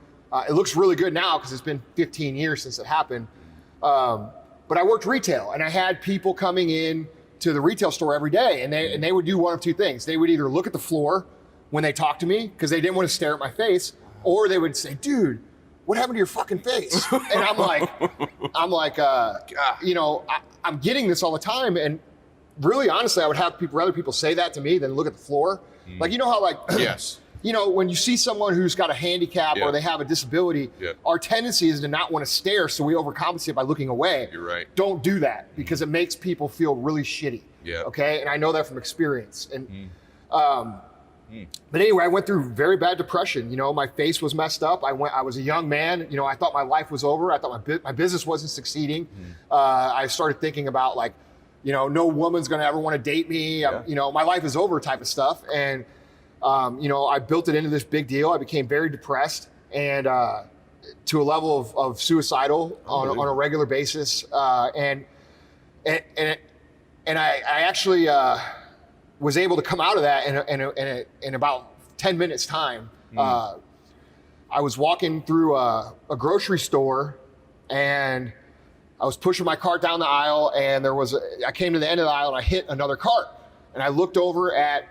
It looks really good now because it's been 15 years since it happened. But I worked retail, and I had people coming in to the retail store every day, and they would do one of two things. They would either look at the floor when they talked to me because they didn't want to stare at my face, or they would say, "Dude, what happened to your fucking face?" And I'm like, I'm getting this all the time, and really, honestly, I would have rather people say that to me than look at the floor. Like, how like Yes. when you see someone who's got a handicap or they have a disability, our tendency is to not want to stare, so we overcompensate by looking away. You're right. Don't do that because it makes people feel really shitty. Yeah. Okay, and I know that from experience. And but anyway, I went through very bad depression. My face was messed up. I was a young man. I thought my life was over. I thought my business wasn't succeeding. I started thinking about like, no woman's gonna ever want to date me. My life is over type of stuff. And I built it into this big deal. I became very depressed and to a level of suicidal on a regular basis. And I actually was able to come out of that in about 10 minutes time. I was walking through a grocery store, and I was pushing my cart down the aisle, and I came to the end of the aisle and I hit another cart. And I looked over at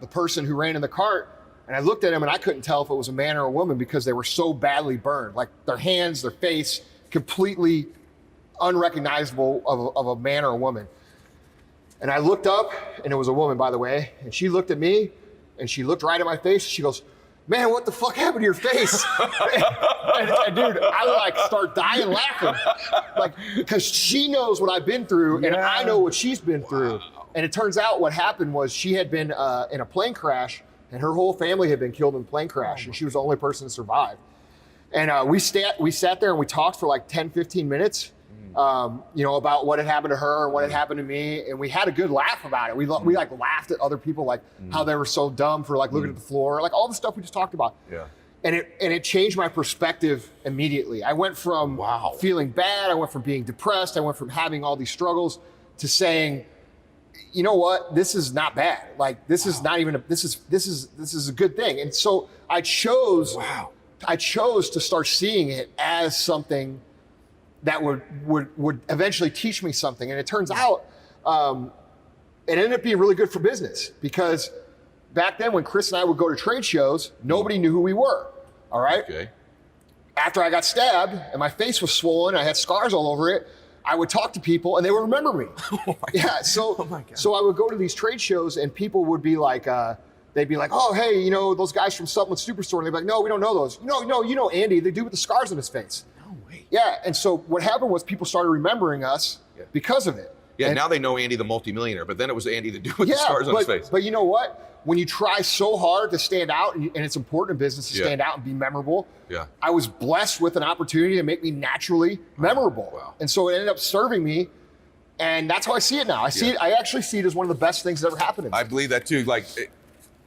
the person who ran in the cart, and I looked at him, and I couldn't tell if it was a man or a woman because they were so badly burned. Like their hands, their face, completely unrecognizable of a man or a woman. And I looked up, and it was a woman, by the way, and she looked at me, and she looked right at my face. She goes, "Man, what the fuck happened to your face?" and dude, I like start dying laughing, like, because she knows what I've been through, and I know what she's been through. And it turns out what happened was she had been in a plane crash, and her whole family had been killed in a plane crash, and she was the only person to survive. And we sat there and we talked for like 10, 15 minutes, about what had happened to her and what had happened to me, and we had a good laugh about it. We like laughed at other people, like how they were so dumb for like looking at the floor, like all the stuff we just talked about. Yeah. And it changed my perspective immediately. I went from feeling bad, I went from being depressed, I went from having all these struggles to saying, you know what, this is not bad. Like this is not even this is a good thing. And so I chose to start seeing it as something that would eventually teach me something. And it turns out it ended up being really good for business, because back then when Chris and I would go to trade shows, nobody knew who we were. All right. Okay. After I got stabbed and my face was swollen, I had scars all over it, I would talk to people and they would remember me. So I would go to these trade shows and people would be like, they'd be like, oh, hey, you know, those guys from Supplement Superstore. And they'd be like, no, we don't know those. No, you know Andy, the dude with the scars on his face. No way. Yeah, and so what happened was people started remembering us because of it. Yeah, and now they know Andy the multimillionaire, but then it was Andy the dude with the scars on his face. But you know what? When you try so hard to stand out, and it's important in business to stand out and be memorable, I was blessed with an opportunity to make me naturally memorable. Wow. And so it ended up serving me, and that's how I see it now. I actually see it as one of the best things that ever happened to me. I believe that too. By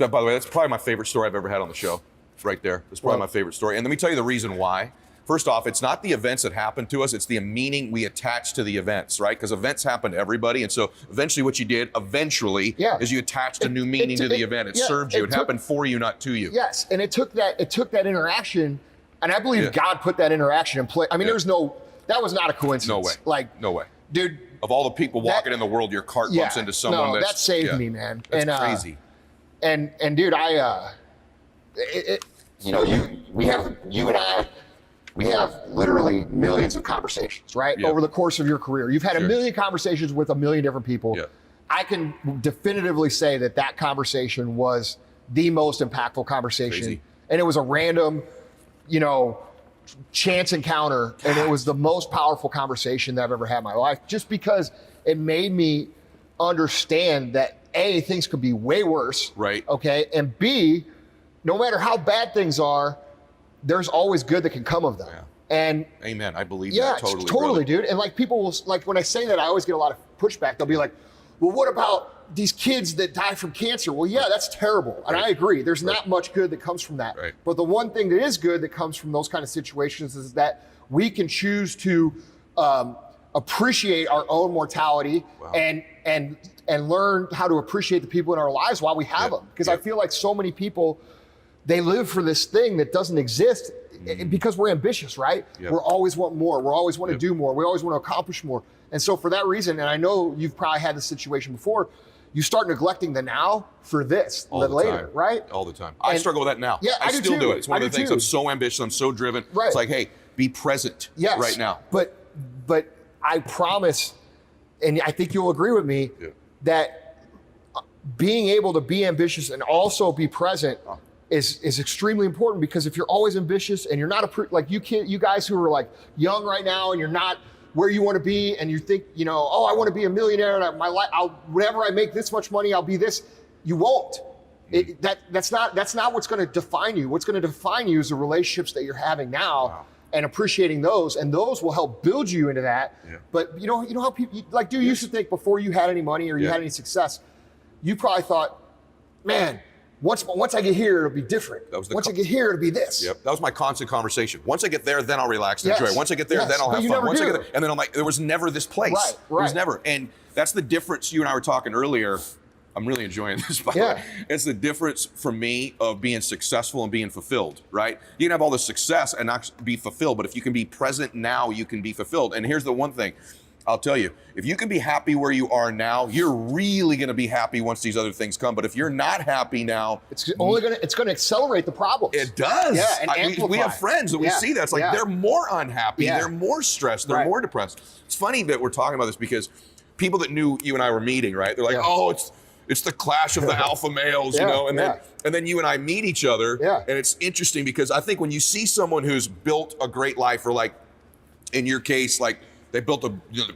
the way, that's probably my favorite story I've ever had on the show, right there. That's probably my favorite story. And let me tell you the reason why. First off, it's not the events that happen to us, it's the meaning we attach to the events, right? Because events happen to everybody. And so eventually what you did, is you attached a new meaning to the event. It served you. It happened for you, not to you. Yes, and it took that interaction, and I believe God put that interaction in place. I mean, that was not a coincidence. No way. Dude. Of all the people walking in the world, your cart bumps into someone that saved me, man. That's crazy. And dude, we have literally millions of conversations, right? Over the course of your career. You've had a million conversations with a million different people. I can definitively say that conversation was the most impactful conversation. Crazy. And it was a random, chance encounter. And it was the most powerful conversation that I've ever had in my life, just because it made me understand that A, things could be way worse. Right. Okay. And B, no matter how bad things are, there's always good that can come of them. And amen. I believe that totally. Totally, dude. And like people will, like when I say that, I always get a lot of pushback. They'll be like, well, what about these kids that die from cancer? Well, yeah, that's terrible. And I agree. There's not much good that comes from that. Right. But the one thing that is good that comes from those kind of situations is that we can choose to appreciate our own mortality and learn how to appreciate the people in our lives while we have them. Because I feel like so many people, they live for this thing that doesn't exist because we're ambitious, right? We always want more. We always want to do more. We always want to accomplish more. And so for that reason, and I know you've probably had this situation before, you start neglecting the now for this, the later, right? All the time. I struggle with that now. Yeah, I still do it. It's one of the things. I'm so ambitious. I'm so driven. Right. It's like, hey, be present right now. But I promise, and I think you'll agree with me, that being able to be ambitious and also be present is extremely important, because if you're always ambitious and you're not like you guys who are like young right now and you're not where you want to be, and you think, oh, I want to be a millionaire and whenever I make this much money, I'll be this. You won't. That's not what's going to define you. What's going to define you is the relationships that you're having now and appreciating those, and those will help build you into that. But you know how people you used to think before you had any money or you had any success, you probably thought, man, once I get here, it'll be different. Once I get here, it'll be this. That was my constant conversation. Once I get there, then I'll relax and enjoy. Once I get there, then I'll have fun. Once I get there, and then I'm like, there was never this place. Right. There was never. And that's the difference. You and I were talking earlier. I'm really enjoying this, by the way. It's the difference for me of being successful and being fulfilled, right? You can have all the success and not be fulfilled, but if you can be present now, you can be fulfilled. And here's the one thing. I'll tell you, if you can be happy where you are now, you're really going to be happy once these other things come. But if you're not happy now, it's going to accelerate the problems. It does. Yeah, and amplify. We have friends that we see that. It's like they're more unhappy, they're more stressed, they're more depressed. It's funny that we're talking about this because people that knew you and I were meeting, right? They're like, oh, it's the clash of the alpha males, and then you and I meet each other, and it's interesting because I think when you see someone who's built a great life, or like in your case, like they built a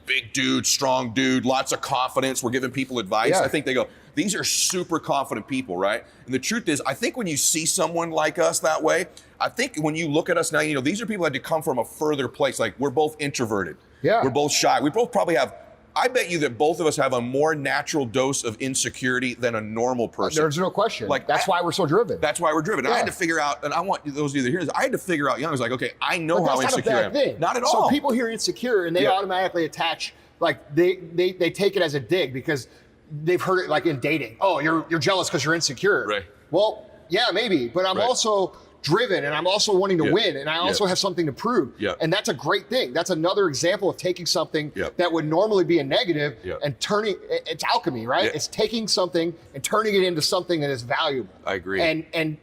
big dude, strong dude, lots of confidence. We're giving people advice. I think they go, these are super confident people, right? And the truth is, I think when you see someone like us that way, I think when you look at us now, these are people that had to come from a further place. Like we're both introverted. We're both shy. We both probably have, I bet you that both of us have a more natural dose of insecurity than a normal person. There's no question. Like that's why we're so driven. That's why we're driven. I had to figure out, and I want those of you that hear this, I had to figure out young. I was like, okay, I know how insecure I am. Thing. Not at all. So people hear insecure and they automatically attach, like they take it as a dig because they've heard it like in dating. Oh, you're jealous because you're insecure. Right. Well, yeah, maybe, but I'm also driven, and I'm also wanting to win, and I also have something to prove. And that's a great thing. That's another example of taking something that would normally be a negative and turning it's alchemy, right? It's taking something and turning it into something that is valuable. I agree. And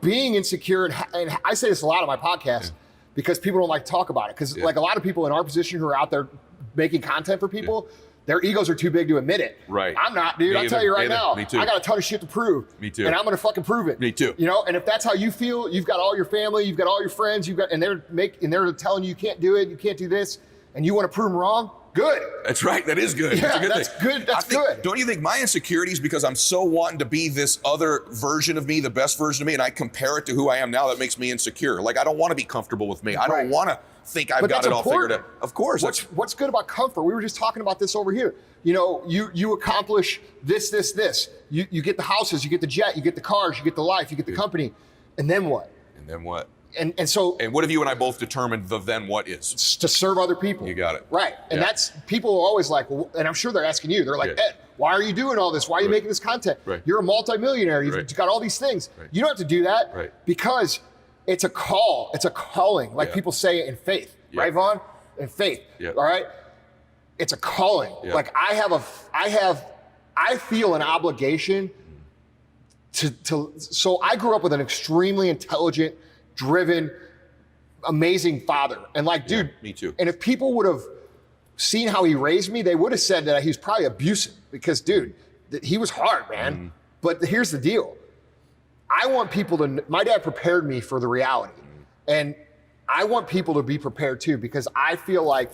being insecure, and I say this a lot on my podcast because people don't like to talk about it, because like a lot of people in our position who are out there making content for people, their egos are too big to admit it. Right. I'm not, dude. I'll tell you right now. Me too. I got a ton of shit to prove. Me too. And I'm going to fucking prove it. Me too. You know, and if that's how you feel, you've got all your family, you've got all your friends, and they're telling you can't do it, you can't do this, and you want to prove them wrong. Good. That's right. That is good. Yeah, that's a good that's thing. good. That's good. Don't you think my insecurities, because I'm so wanting to be this other version of me, the best version of me, and I compare it to who I am now, that makes me insecure. Like, I don't want to be comfortable with me. I don't want to think I've got it all figured out. Of course. What's good about comfort? We were just talking about this over here. You know, you accomplish this. You get the houses, you get the jet, you get the cars, you get the life, you get the company. And then what? And then what? And so, and what have you and I both determined the then what is? To serve other people. You got it. Right. And that's, people are always like, well, and I'm sure they're asking you, they're like, Ed, why are you doing all this? Why are you making this content? You're a multimillionaire. You've got all these things. You don't have to do that because it's a call. It's a calling. Like people say it in faith. Right, Vaughn? In faith. All right. It's a calling. Like I feel an obligation so I grew up with an extremely intelligent, driven, amazing father. And like, dude, me too. And if people would have seen how he raised me, they would have said that he was probably abusive because, dude, he was hard, man. But here's the deal. I want people to, my dad prepared me for the reality. And I want people to be prepared too, because I feel like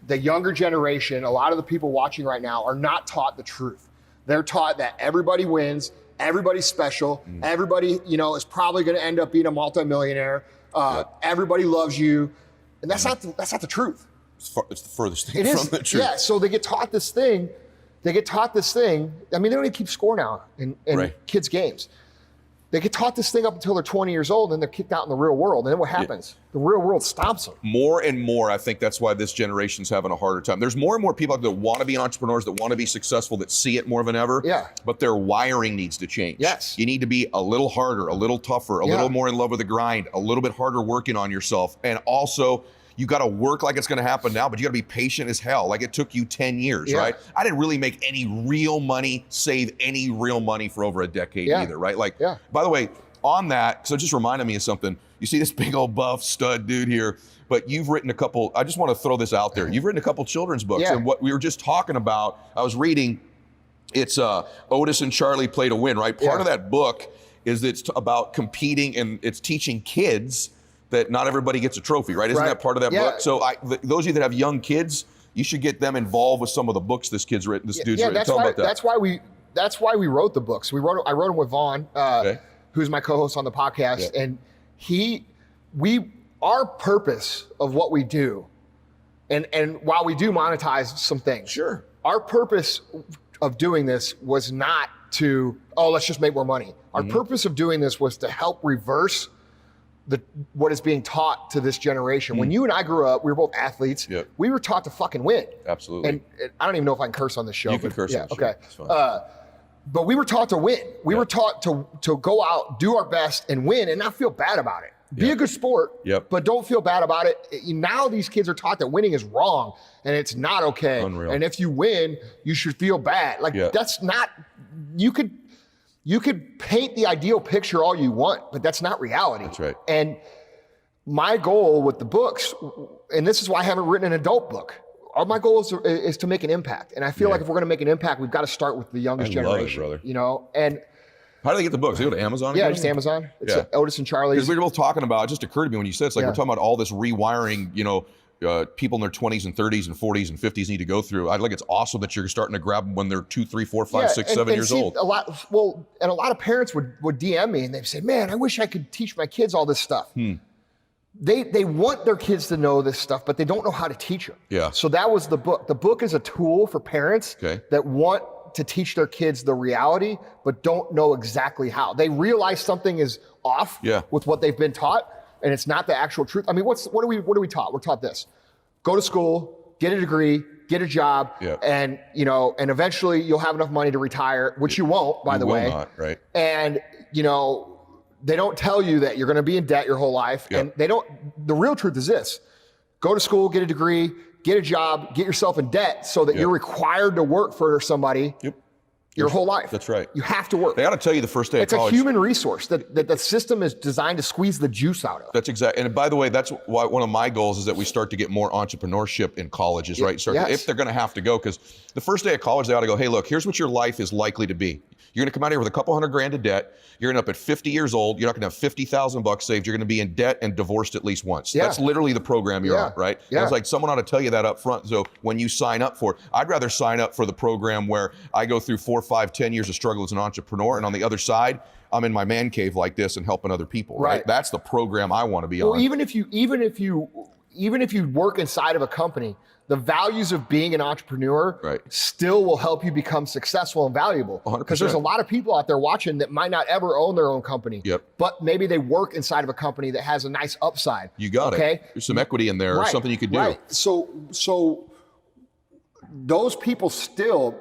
the younger generation, a lot of the people watching right now are not taught the truth. They're taught that everybody wins, everybody's special, everybody, you know, is probably going to end up being a multimillionaire. Everybody loves you. And that's not the truth. It's the furthest thing from the truth. Yeah, so they get taught this thing. I mean, they don't even keep score now in kids' games. They get taught this thing up until they're 20 years old, and then they're kicked out in the real world. And then what happens? The real world stomps them. More and more, I think that's why this generation's having a harder time. There's more and more people out there that want to be entrepreneurs, that want to be successful, that see it more than ever. Yeah. But their wiring needs to change. Yes. You need to be a little harder, a little tougher, a little more in love with the grind, a little bit harder working on yourself. And also, you got to work like it's going to happen now, but you got to be patient as hell. Like it took you 10 years, right? I didn't really make any real money, save any real money for over a decade either, right? Like, by the way, on that, so it just reminded me of something. You see this big old buff stud dude here, but you've written a couple, I just want to throw this out there. You've written a couple children's books. And what we were just talking about, I was reading, it's Otis and Charlie Play to Win, right? Part of that book is that it's about competing, and it's teaching kids that not everybody gets a trophy, right? Isn't that part of that book? So those of you that have young kids, you should get them involved with some of the books this kid's written, this dude's written. Tell them about that. That's why we wrote the books. I wrote them with Vaughn, who's my co-host on the podcast. And our purpose of what we do, and while we do monetize some things, our purpose of doing this was not to, let's just make more money. Our purpose of doing this was to help reverse what is being taught to this generation. When you and I grew up, we were both athletes. We were taught to fucking win. Absolutely. And I don't even know if I can curse on this show. You can curse on the show. Okay. It's fine. But we were taught to win. We were taught to go out, do our best, and win, and not feel bad about it. Be a good sport, but don't feel bad about it. Now these kids are taught that winning is wrong, and it's not okay. Unreal. And if you win, you should feel bad. Like that's not. You could paint the ideal picture all you want, but that's not reality. That's right. And my goal with the books, and this is why I haven't written an adult book. My goal is to make an impact. And I feel like if we're going to make an impact, we've got to start with the youngest generation. Love it, brother. You know, and how do they get the books? They go to Amazon? Yeah, just Amazon. It's Otis and Charlie. Because we were both talking about, it just occurred to me when you said, it's like we're talking about all this rewiring, you know, people in their 20s and 30s and 40s and 50s need to go through. I think it's awesome that you're starting to grab them when they're 2, 3, 4, 5, 6, 7 years old. A lot of parents would DM me and they'd say, man, I wish I could teach my kids all this stuff. They want their kids to know this stuff, but they don't know how to teach them. Yeah. So that was the book. The book is a tool for parents that want to teach their kids the reality, but don't know exactly how. They realize something is off with what they've been taught, and it's not the actual truth. I mean, what are we taught? We're taught this: go to school, get a degree, get a job, and and eventually you'll have enough money to retire, which you won't, by the way. You will not, right? And they don't tell you that you're going to be in debt your whole life, and they don't. The real truth is this: go to school, get a degree, get a job, get yourself in debt so that you're required to work for somebody. your whole life. That's right. You have to work. They ought to tell you the first day of college. It's a human resource that the system is designed to squeeze the juice out of. That's exactly. And by the way, that's why one of my goals is that we start to get more entrepreneurship in colleges, right? If they're going to have to go, because the first day of college, they ought to go, hey, look, here's what your life is likely to be. You're going to come out here with a couple $100,000 in debt. You're going to up at 50 years old. You're not going to have $50,000 saved. You're going to be in debt and divorced at least once. That's literally the program you're on, right? And it's like someone ought to tell you that up front. So when you sign up for it, I'd rather sign up for the program where I go through 4, 5, 10 years of struggle as an entrepreneur, and on the other side, I'm in my man cave like this and helping other people. Right? That's the program I want to be on. Even if you work inside of a company, the values of being an entrepreneur still will help you become successful and valuable. 100%. Because there's a lot of people out there watching that might not ever own their own company. But maybe they work inside of a company that has a nice upside. You got it. There's some equity in there or something you could do. So those people still,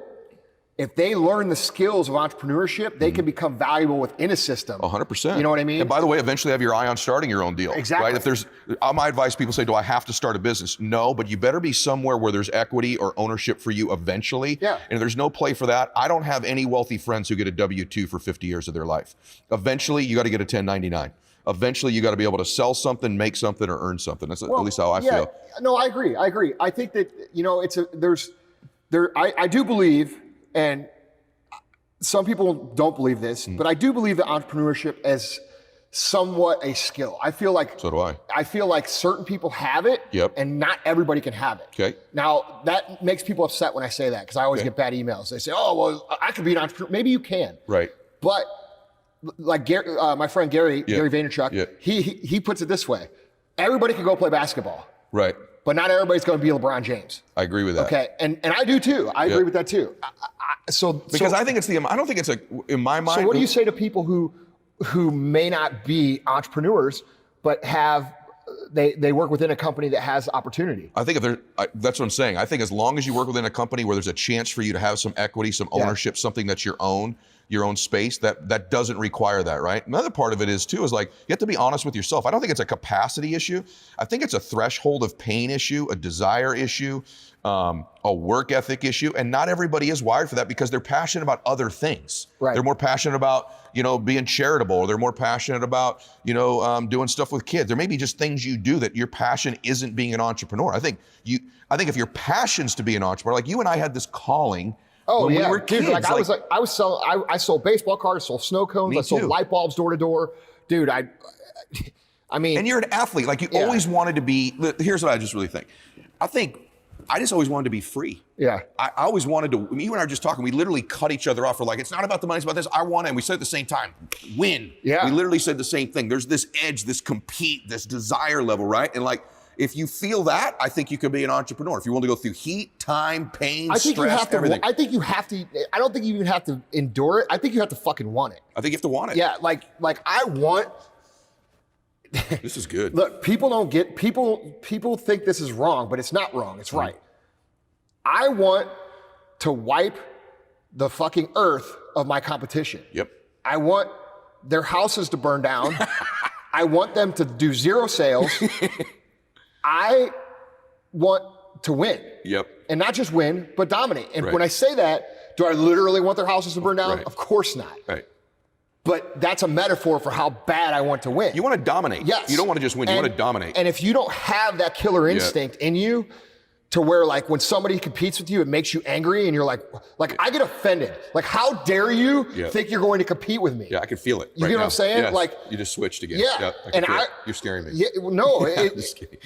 if they learn the skills of entrepreneurship, they can become valuable within a system. 100%. You know what I mean? And by the way, eventually have your eye on starting your own deal. Exactly. Right? If there's, my advice, people say, do I have to start a business? No, but you better be somewhere where there's equity or ownership for you eventually. And if there's no play for that, I don't have any wealthy friends who get a W-2 for 50 years of their life. Eventually, you got to get a 1099. Eventually, you got to be able to sell something, make something, or earn something. That's at least how I feel. No, I agree. I think that, I do believe, and some people don't believe this, but I do believe that entrepreneurship is somewhat a skill. I feel like so do I. I feel like certain people have it, and not everybody can have it. Okay. Now that makes people upset when I say that, because I always get bad emails. They say, "Oh, well, I could be an entrepreneur." Maybe you can. Right. But like Gary, my friend Gary Vaynerchuk, he puts it this way: everybody can go play basketball. Right. But not everybody's going to be LeBron James. I agree with that. Okay, and I do too. I agree with that too. I think it's I don't think it's in my mind. So what do you say to people who may not be entrepreneurs, but they work within a company that has opportunity? I think that's what I'm saying. I think as long as you work within a company where there's a chance for you to have some equity, some ownership, something that's your own space, that doesn't require that, right? Another part of it is like, you have to be honest with yourself. I don't think it's a capacity issue. I think it's a threshold of pain issue, a desire issue, a work ethic issue. And not everybody is wired for that because they're passionate about other things. They're more passionate about, being charitable, or they're more passionate about, doing stuff with kids. There may be just things you do that your passion isn't being an entrepreneur. I think if your passion's to be an entrepreneur, like you and I had this calling. Oh, when we were kids, dude, I sold baseball cards, sold snow cones, I sold light bulbs door to door. Dude, I mean. And you're an athlete. Like you always wanted to be, here's what I just really think. I just always wanted to be free. Yeah. I always wanted to, you and I were just talking, we literally cut each other off. We're like, it's not about the money, it's about this. I want it. And we said at the same time, win. Yeah. We literally said the same thing. There's this edge, this compete, this desire level, right? And like, if you feel that, I think you can be an entrepreneur. If you want to go through heat, time, pain, stress, everything. I think you have to, I don't think you even have to endure it. I think you have to fucking want it. I think you have to want it. Yeah, like I want. This is good. Look, people think this is wrong, but it's not wrong. It's right. I want to wipe the fucking earth of my competition. Yep. I want their houses to burn down. I want them to do zero sales. I want to win. Yep. And not just win, but dominate. And when I say that, do I literally want their houses to burn down? Of course not. Right. But that's a metaphor for how bad I want to win. You want to dominate. Yes. You don't want to just win. You want to dominate. And if you don't have that killer instinct in you, to where like when somebody competes with you, it makes you angry and you're like I get offended. Like, how dare you think you're going to compete with me? Yeah, I can feel it. You know what I'm saying? Yes. Like, you just switched again. Yeah. You're scaring me. Yeah, no, just kidding.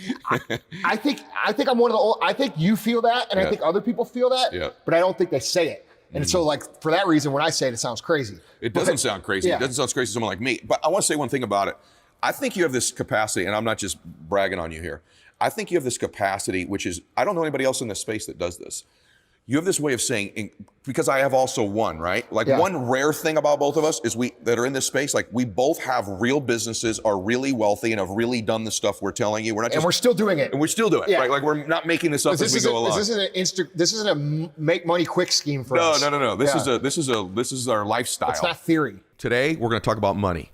I think I'm one of the I think you feel that, and I think other people feel that, but I don't think they say it. And so like for that reason, when I say it, it sounds crazy. It doesn't sound crazy. It doesn't sound crazy to someone like me. But I want to say one thing about it. I think you have this capacity, and I'm not just bragging on you here. I think you have this capacity, which is, I don't know anybody else in this space that does this. You have this way of saying, because I have also one, right? Like one rare thing about both of us is that are in this space, like we both have real businesses, are really wealthy, and have really done the stuff we're telling you. We're not just, and we're still doing it. And we're still doing it, right? Like we're not making this up as we go along. This isn't a make money quick scheme for us. No. This is our lifestyle. It's not theory. Today, we're going to talk about money.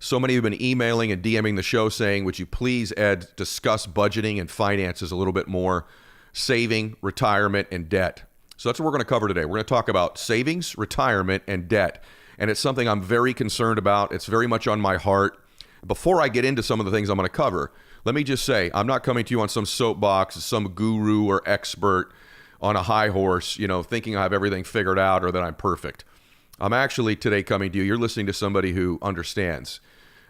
So many have been emailing and DMing the show saying, would you please, Ed, discuss budgeting and finances a little bit more, saving, retirement, and debt. So that's what we're going to cover today. We're going to talk about savings, retirement, and debt. And it's something I'm very concerned about. It's very much on my heart. Before I get into some of the things I'm going to cover, let me just say, I'm not coming to you on some soapbox, some guru or expert on a high horse, thinking I have everything figured out or that I'm perfect. I'm actually today coming to you. You're listening to somebody who understands.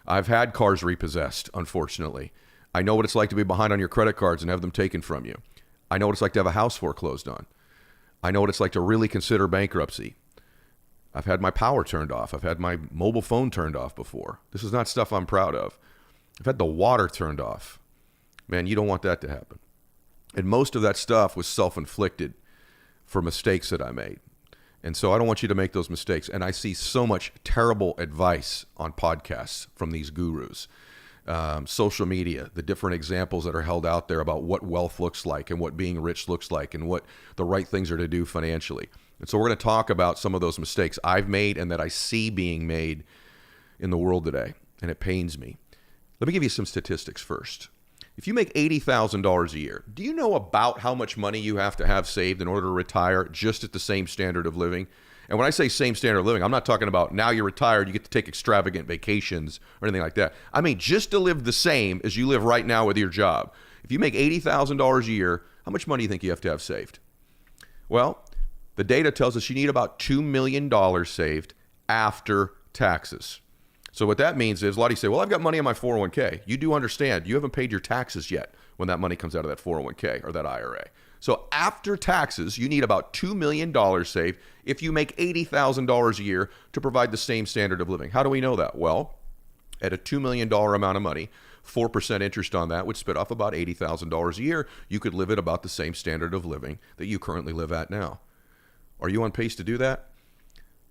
I've had cars repossessed, unfortunately. I know what it's like to be behind on your credit cards and have them taken from you. I know what it's like to have a house foreclosed on. I know what it's like to really consider bankruptcy. I've had my power turned off. I've had my mobile phone turned off before. This is not stuff I'm proud of. I've had the water turned off. Man, you don't want that to happen. And most of that stuff was self-inflicted for mistakes that I made. And so I don't want you to make those mistakes. And I see so much terrible advice on podcasts from these gurus, social media, the different examples that are held out there about what wealth looks like and what being rich looks like and what the right things are to do financially. And so we're going to talk about some of those mistakes I've made and that I see being made in the world today. And it pains me. Let me give you some statistics first. If you make $80,000 a year, do you know about how much money you have to have saved in order to retire just at the same standard of living? And when I say same standard of living, I'm not talking about now you're retired, you get to take extravagant vacations or anything like that. I mean, just to live the same as you live right now with your job. If you make $80,000 a year, how much money do you think you have to have saved? Well, the data tells us you need about $2 million saved after taxes. So what that means is a lot of you say, well, I've got money in my 401k. You do understand you haven't paid your taxes yet when that money comes out of that 401k or that IRA. So after taxes, you need about $2 million saved if you make $80,000 a year to provide the same standard of living. How do we know that? Well, at a $2 million amount of money, 4% interest on that would spit off about $80,000 a year. You could live at about the same standard of living that you currently live at now. Are you on pace to do that?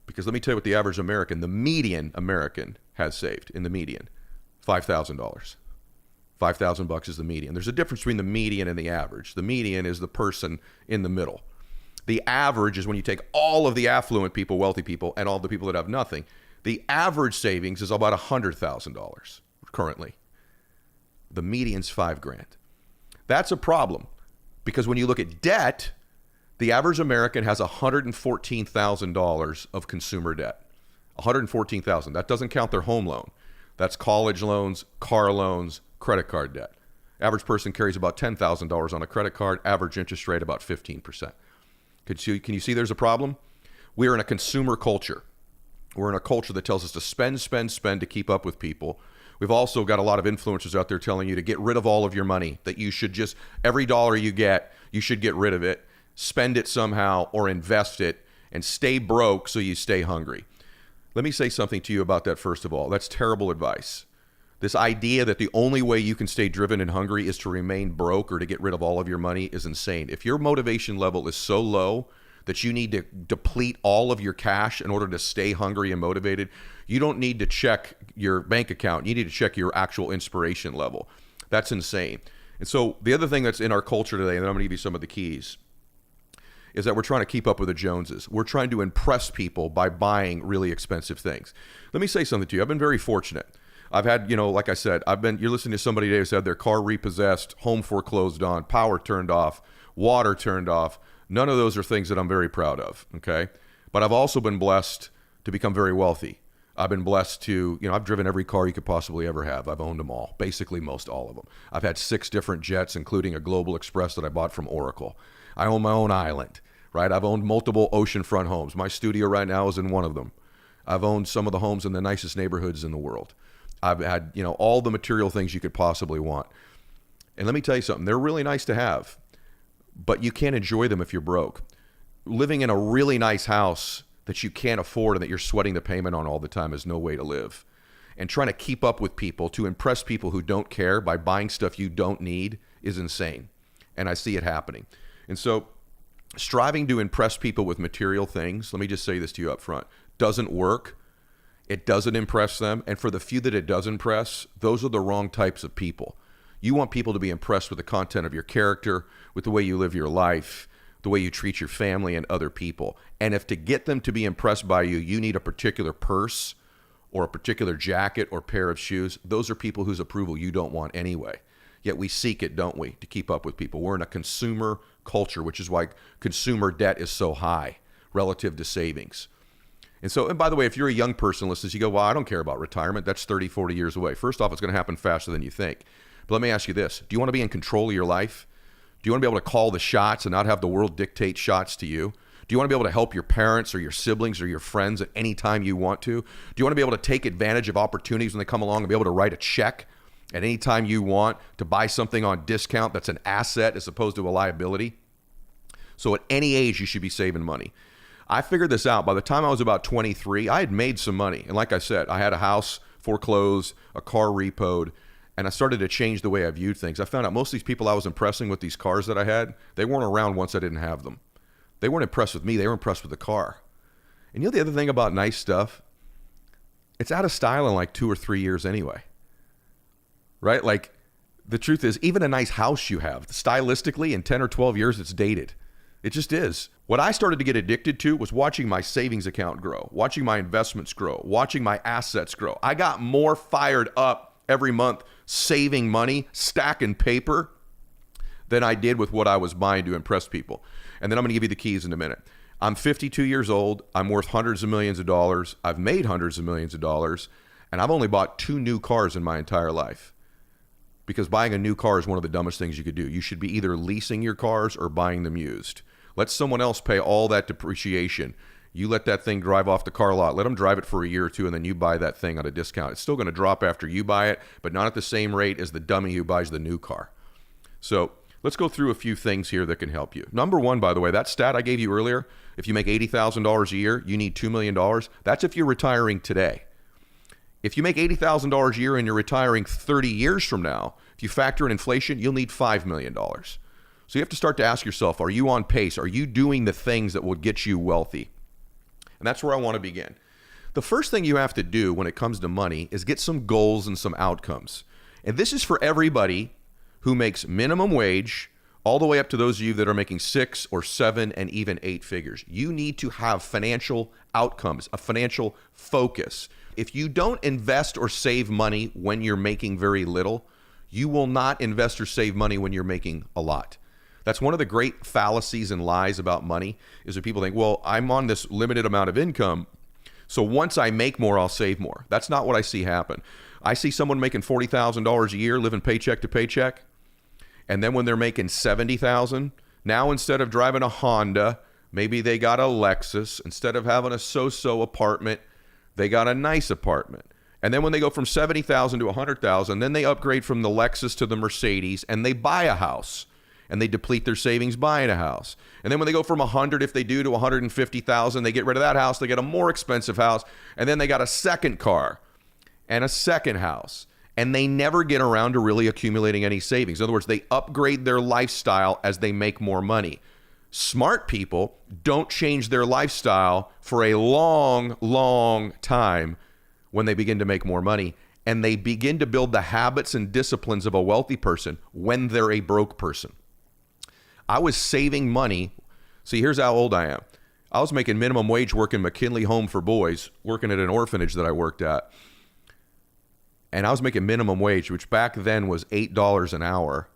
Because let me tell you what the average American, the median American, has saved in the median. $5,000. $5,000 is the median. There's a difference between the median and the average. The median is the person in the middle. The average is when you take all of the affluent people, wealthy people, and all the people that have nothing. The average savings is about $100,000 currently. The median's $5,000. That's a problem because when you look at debt, the average American has $114,000 of consumer debt. $114,000. That doesn't count their home loan. That's college loans, car loans, credit card debt. Average person carries about $10,000 on a credit card. Average interest rate about 15%. Can you see there's a problem? We're in a consumer culture. We're in a culture that tells us to spend to keep up with people. We've also got a lot of influencers out there telling you to get rid of all of your money, that you should just, every dollar you get, you should get rid of it, spend it somehow, or invest it, and stay broke so you stay hungry. Let me say something to you about that first of all. That's terrible advice. This idea that the only way you can stay driven and hungry is to remain broke or to get rid of all of your money is insane. If your motivation level is so low that you need to deplete all of your cash in order to stay hungry and motivated, you don't need to check your bank account. You need to check your actual inspiration level. That's insane. And so the other thing that's in our culture today, and I'm going to give you some of the keys, is that we're trying to keep up with the Joneses. We're trying to impress people by buying really expensive things. Let me say something to you. I've been very fortunate. I've had, like I said, you're listening to somebody today who's had their car repossessed, home foreclosed on, power turned off, water turned off. None of those are things that I'm very proud of, okay? But I've also been blessed to become very wealthy. I've been blessed to, I've driven every car you could possibly ever have. I've owned them all, basically most all of them. I've had 6 different jets, including a Global Express that I bought from Oracle. I own my own island, right? I've owned multiple oceanfront homes. My studio right now is in one of them. I've owned some of the homes in the nicest neighborhoods in the world. I've had, all the material things you could possibly want. And let me tell you something, they're really nice to have, but you can't enjoy them if you're broke. Living in a really nice house that you can't afford and that you're sweating the payment on all the time is no way to live. And trying to keep up with people, to impress people who don't care by buying stuff you don't need is insane. And I see it happening. And so striving to impress people with material things, let me just say this to you up front, doesn't work. It doesn't impress them. And for the few that it does impress, those are the wrong types of people. You want people to be impressed with the content of your character, with the way you live your life, the way you treat your family and other people. And if to get them to be impressed by you, you need a particular purse or a particular jacket or pair of shoes, those are people whose approval you don't want anyway. Yet we seek it, don't we, to keep up with people. We're in a consumer culture, which is why consumer debt is so high relative to savings. And by the way, if you're a young person listening, you go, well, I don't care about retirement. That's 30, 40 years away. First off, it's going to happen faster than you think. But let me ask you this. Do you want to be in control of your life? Do you want to be able to call the shots and not have the world dictate shots to you? Do you want to be able to help your parents or your siblings or your friends at any time you want to? Do you want to be able to take advantage of opportunities when they come along and be able to write a check at any time you want to buy something on discount that's an asset as opposed to a liability? So at any age, you should be saving money. I figured this out. By the time I was about 23, I had made some money. And like I said, I had a house foreclosed, a car repoed, and I started to change the way I viewed things. I found out most of these people I was impressing with these cars that I had, they weren't around once I didn't have them. They weren't impressed with me. They were impressed with the car. And you know the other thing about nice stuff? It's out of style in like 2 or 3 years anyway. Right? Like the truth is, even a nice house you have, stylistically in 10 or 12 years, it's dated. It just is. What I started to get addicted to was watching my savings account grow, watching my investments grow, watching my assets grow. I got more fired up every month saving money, stacking paper, than I did with what I was buying to impress people. And then I'm going to give you the keys in a minute. I'm 52 years old. I'm worth hundreds of millions of dollars. I've made hundreds of millions of dollars. And I've only bought 2 new cars in my entire life. Because buying a new car is one of the dumbest things you could do. You should be either leasing your cars or buying them used. Let someone else pay all that depreciation. You let that thing drive off the car lot. Let them drive it for a year or 2, and then you buy that thing at a discount. It's still going to drop after you buy it, but not at the same rate as the dummy who buys the new car. So let's go through a few things here that can help you. Number one, by the way, that stat I gave you earlier, if you make $80,000 a year, you need $2 million. That's if you're retiring today. If you make $80,000 a year and you're retiring 30 years from now, if you factor in inflation, you'll need $5 million. So you have to start to ask yourself, are you on pace? Are you doing the things that will get you wealthy? And that's where I want to begin. The first thing you have to do when it comes to money is get some goals and some outcomes. And this is for everybody who makes minimum wage, all the way up to those of you that are making 6 or 7 and even 8 figures. You need to have financial outcomes, a financial focus. If you don't invest or save money when you're making very little, you will not invest or save money when you're making a lot. That's one of the great fallacies and lies about money, is that people think, well, I'm on this limited amount of income, so once I make more, I'll save more. That's not what I see happen. I see someone making $40,000 a year, living paycheck to paycheck, and then when they're making $70,000, now instead of driving a Honda, maybe they got a Lexus. Instead of having a so-so apartment, they got a nice apartment. And then when they go from $70,000 to $100,000, then they upgrade from the Lexus to the Mercedes, and they buy a house, and they deplete their savings buying a house. And then when they go from 100, if they do, to 150,000, they get rid of that house, they get a more expensive house, and then they got a second car and a second house. And they never get around to really accumulating any savings. In other words, they upgrade their lifestyle as they make more money. Smart people don't change their lifestyle for a long, long time when they begin to make more money. And they begin to build the habits and disciplines of a wealthy person when they're a broke person. I was saving money. See, here's how old I am. I was making minimum wage working McKinley Home for Boys, working at an orphanage that I worked at. And I was making minimum wage, which back then was $8 an hour.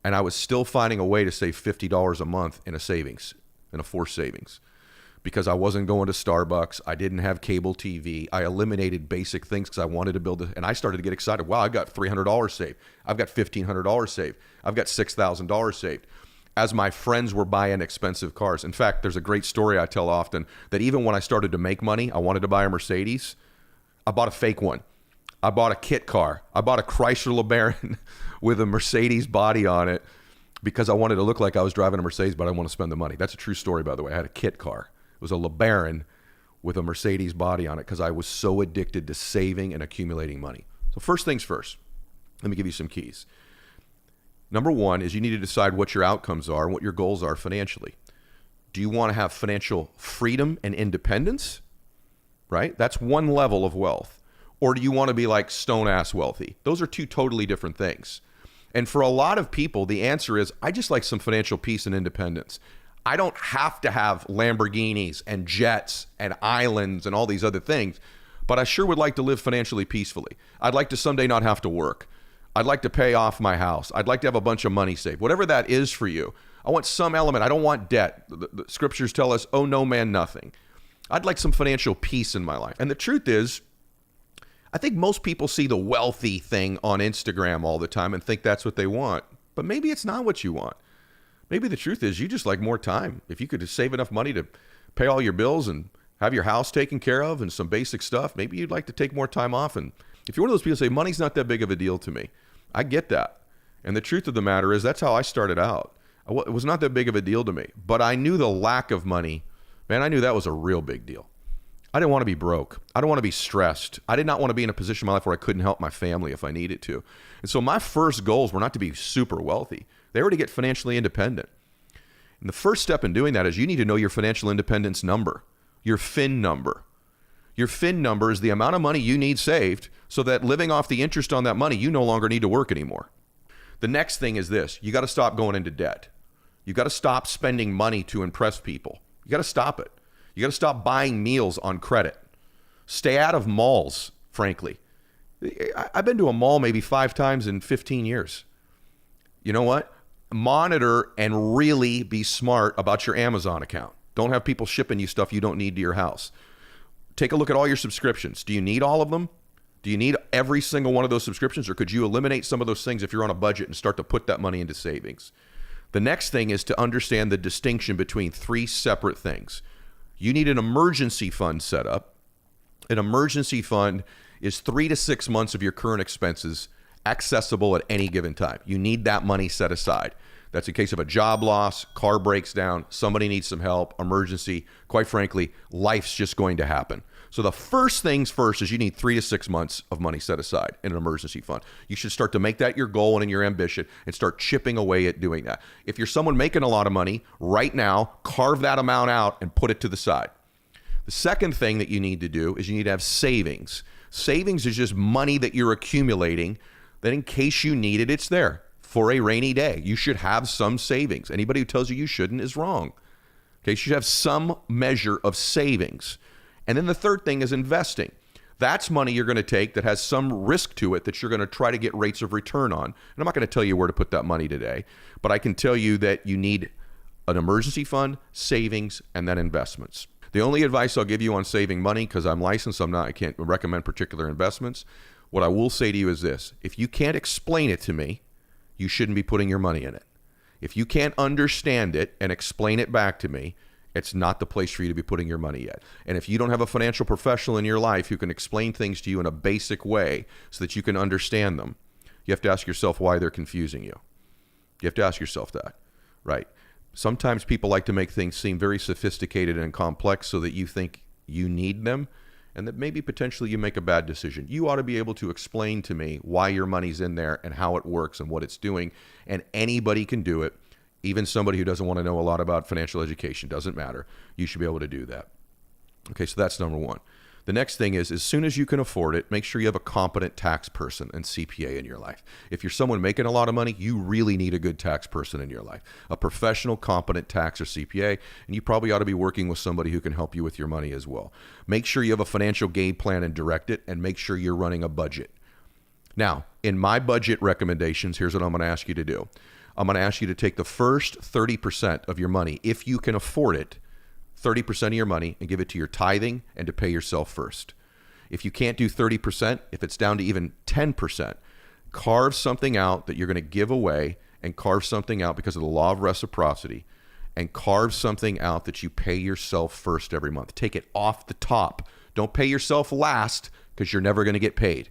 And I was still finding a way to save $50 a month in a savings, in a forced savings, because I wasn't going to Starbucks. I didn't have cable TV. I eliminated basic things because I wanted to build it. And I started to get excited. Wow, I've got $300 saved. I've got $1,500 saved. I've got $6,000 saved. As my friends were buying expensive cars. In fact, there's a great story I tell often that even when I started to make money, I wanted to buy a Mercedes. I bought a fake one. I bought a kit car. I bought a Chrysler LeBaron with a Mercedes body on it because I wanted to look like I was driving a Mercedes, but I didn't want to spend the money. That's a true story, by the way. I had a kit car. It was a LeBaron with a Mercedes body on it because I was so addicted to saving and accumulating money. So first things first, let me give you some keys. Number one is you need to decide what your outcomes are and what your goals are financially. Do you want to have financial freedom and independence? Right? That's one level of wealth. Or do you want to be like stone-ass wealthy? Those are two totally different things. And for a lot of people, the answer is, I just like some financial peace and independence. I don't have to have Lamborghinis and jets and islands and all these other things, but I sure would like to live financially peacefully. I'd like to someday not have to work. I'd like to pay off my house. I'd like to have a bunch of money saved. Whatever that is for you. I want some element. I don't want debt. The scriptures tell us, owe no man nothing. I'd like some financial peace in my life. And the truth is, I think most people see the wealthy thing on Instagram all the time and think that's what they want. But maybe it's not what you want. Maybe the truth is you just like more time. If you could save enough money to pay all your bills and have your house taken care of and some basic stuff, maybe you'd like to take more time off. And if you're one of those people who say, money's not that big of a deal to me, I get that. And the truth of the matter is that's how I started out. It was not that big of a deal to me. But I knew the lack of money. Man, I knew that was a real big deal. I didn't want to be broke. I didn't want to be stressed. I did not want to be in a position in my life where I couldn't help my family if I needed to. And so my first goals were not to be super wealthy. They were to get financially independent. And the first step in doing that is you need to know your financial independence number, your FIN number. Your FIN number is the amount of money you need saved so that living off the interest on that money, you no longer need to work anymore. The next thing is this. You got to stop going into debt. You got to stop spending money to impress people. You got to stop it. You got to stop buying meals on credit. Stay out of malls, frankly. I've been to a mall maybe 5 times in 15 years. You know what? Monitor and really be smart about your Amazon account. Don't have people shipping you stuff you don't need to your house. Take a look at all your subscriptions. Do you need all of them? Do you need every single one of those subscriptions, or could you eliminate some of those things if you're on a budget and start to put that money into savings? The next thing is to understand the distinction between 3 separate things. You need an emergency fund set up. An emergency fund is 3 to 6 months of your current expenses accessible at any given time. You need that money set aside. That's in case of a job loss, car breaks down, somebody needs some help, emergency. Quite frankly, life's just going to happen. So the first things first is you need 3 to 6 months of money set aside in an emergency fund. You should start to make that your goal and your ambition and start chipping away at doing that. If you're someone making a lot of money right now, carve that amount out and put it to the side. The second thing that you need to do is you need to have savings. Savings is just money that you're accumulating that in case you need it, it's there for a rainy day. You should have some savings. Anybody who tells you you shouldn't is wrong. Okay, you should have some measure of savings. And then the third thing is investing. That's money you're going to take that has some risk to it that you're going to try to get rates of return on. And I'm not going to tell you where to put that money today, but I can tell you that you need an emergency fund, savings, and then investments. The only advice I'll give you on saving money, because I'm licensed, I can't recommend particular investments. What I will say to you is this: if you can't explain it to me, you shouldn't be putting your money in it. If you can't understand it and explain it back to me, it's not the place for you to be putting your money yet. And if you don't have a financial professional in your life who can explain things to you in a basic way so that you can understand them, you have to ask yourself why they're confusing you. You have to ask yourself that, right? Sometimes people like to make things seem very sophisticated and complex so that you think you need them and that maybe potentially you make a bad decision. You ought to be able to explain to me why your money's in there and how it works and what it's doing. And anybody can do it. Even somebody who doesn't want to know a lot about financial education, doesn't matter. You should be able to do that. Okay, so that's number one. The next thing is, as soon as you can afford it, make sure you have a competent tax person and CPA in your life. If you're someone making a lot of money, you really need a good tax person in your life, a professional, competent tax or CPA, and you probably ought to be working with somebody who can help you with your money as well. Make sure you have a financial game plan and direct it, and make sure you're running a budget. Now, in my budget recommendations, here's what I'm going to ask you to do. I'm going to ask you to take the first 30% of your money, if you can afford it, 30% of your money, and give it to your tithing and to pay yourself first. If you can't do 30%, if it's down to even 10%, carve something out that you're going to give away, and carve something out because of the law of reciprocity, and carve something out that you pay yourself first every month. Take it off the top. Don't pay yourself last because you're never going to get paid.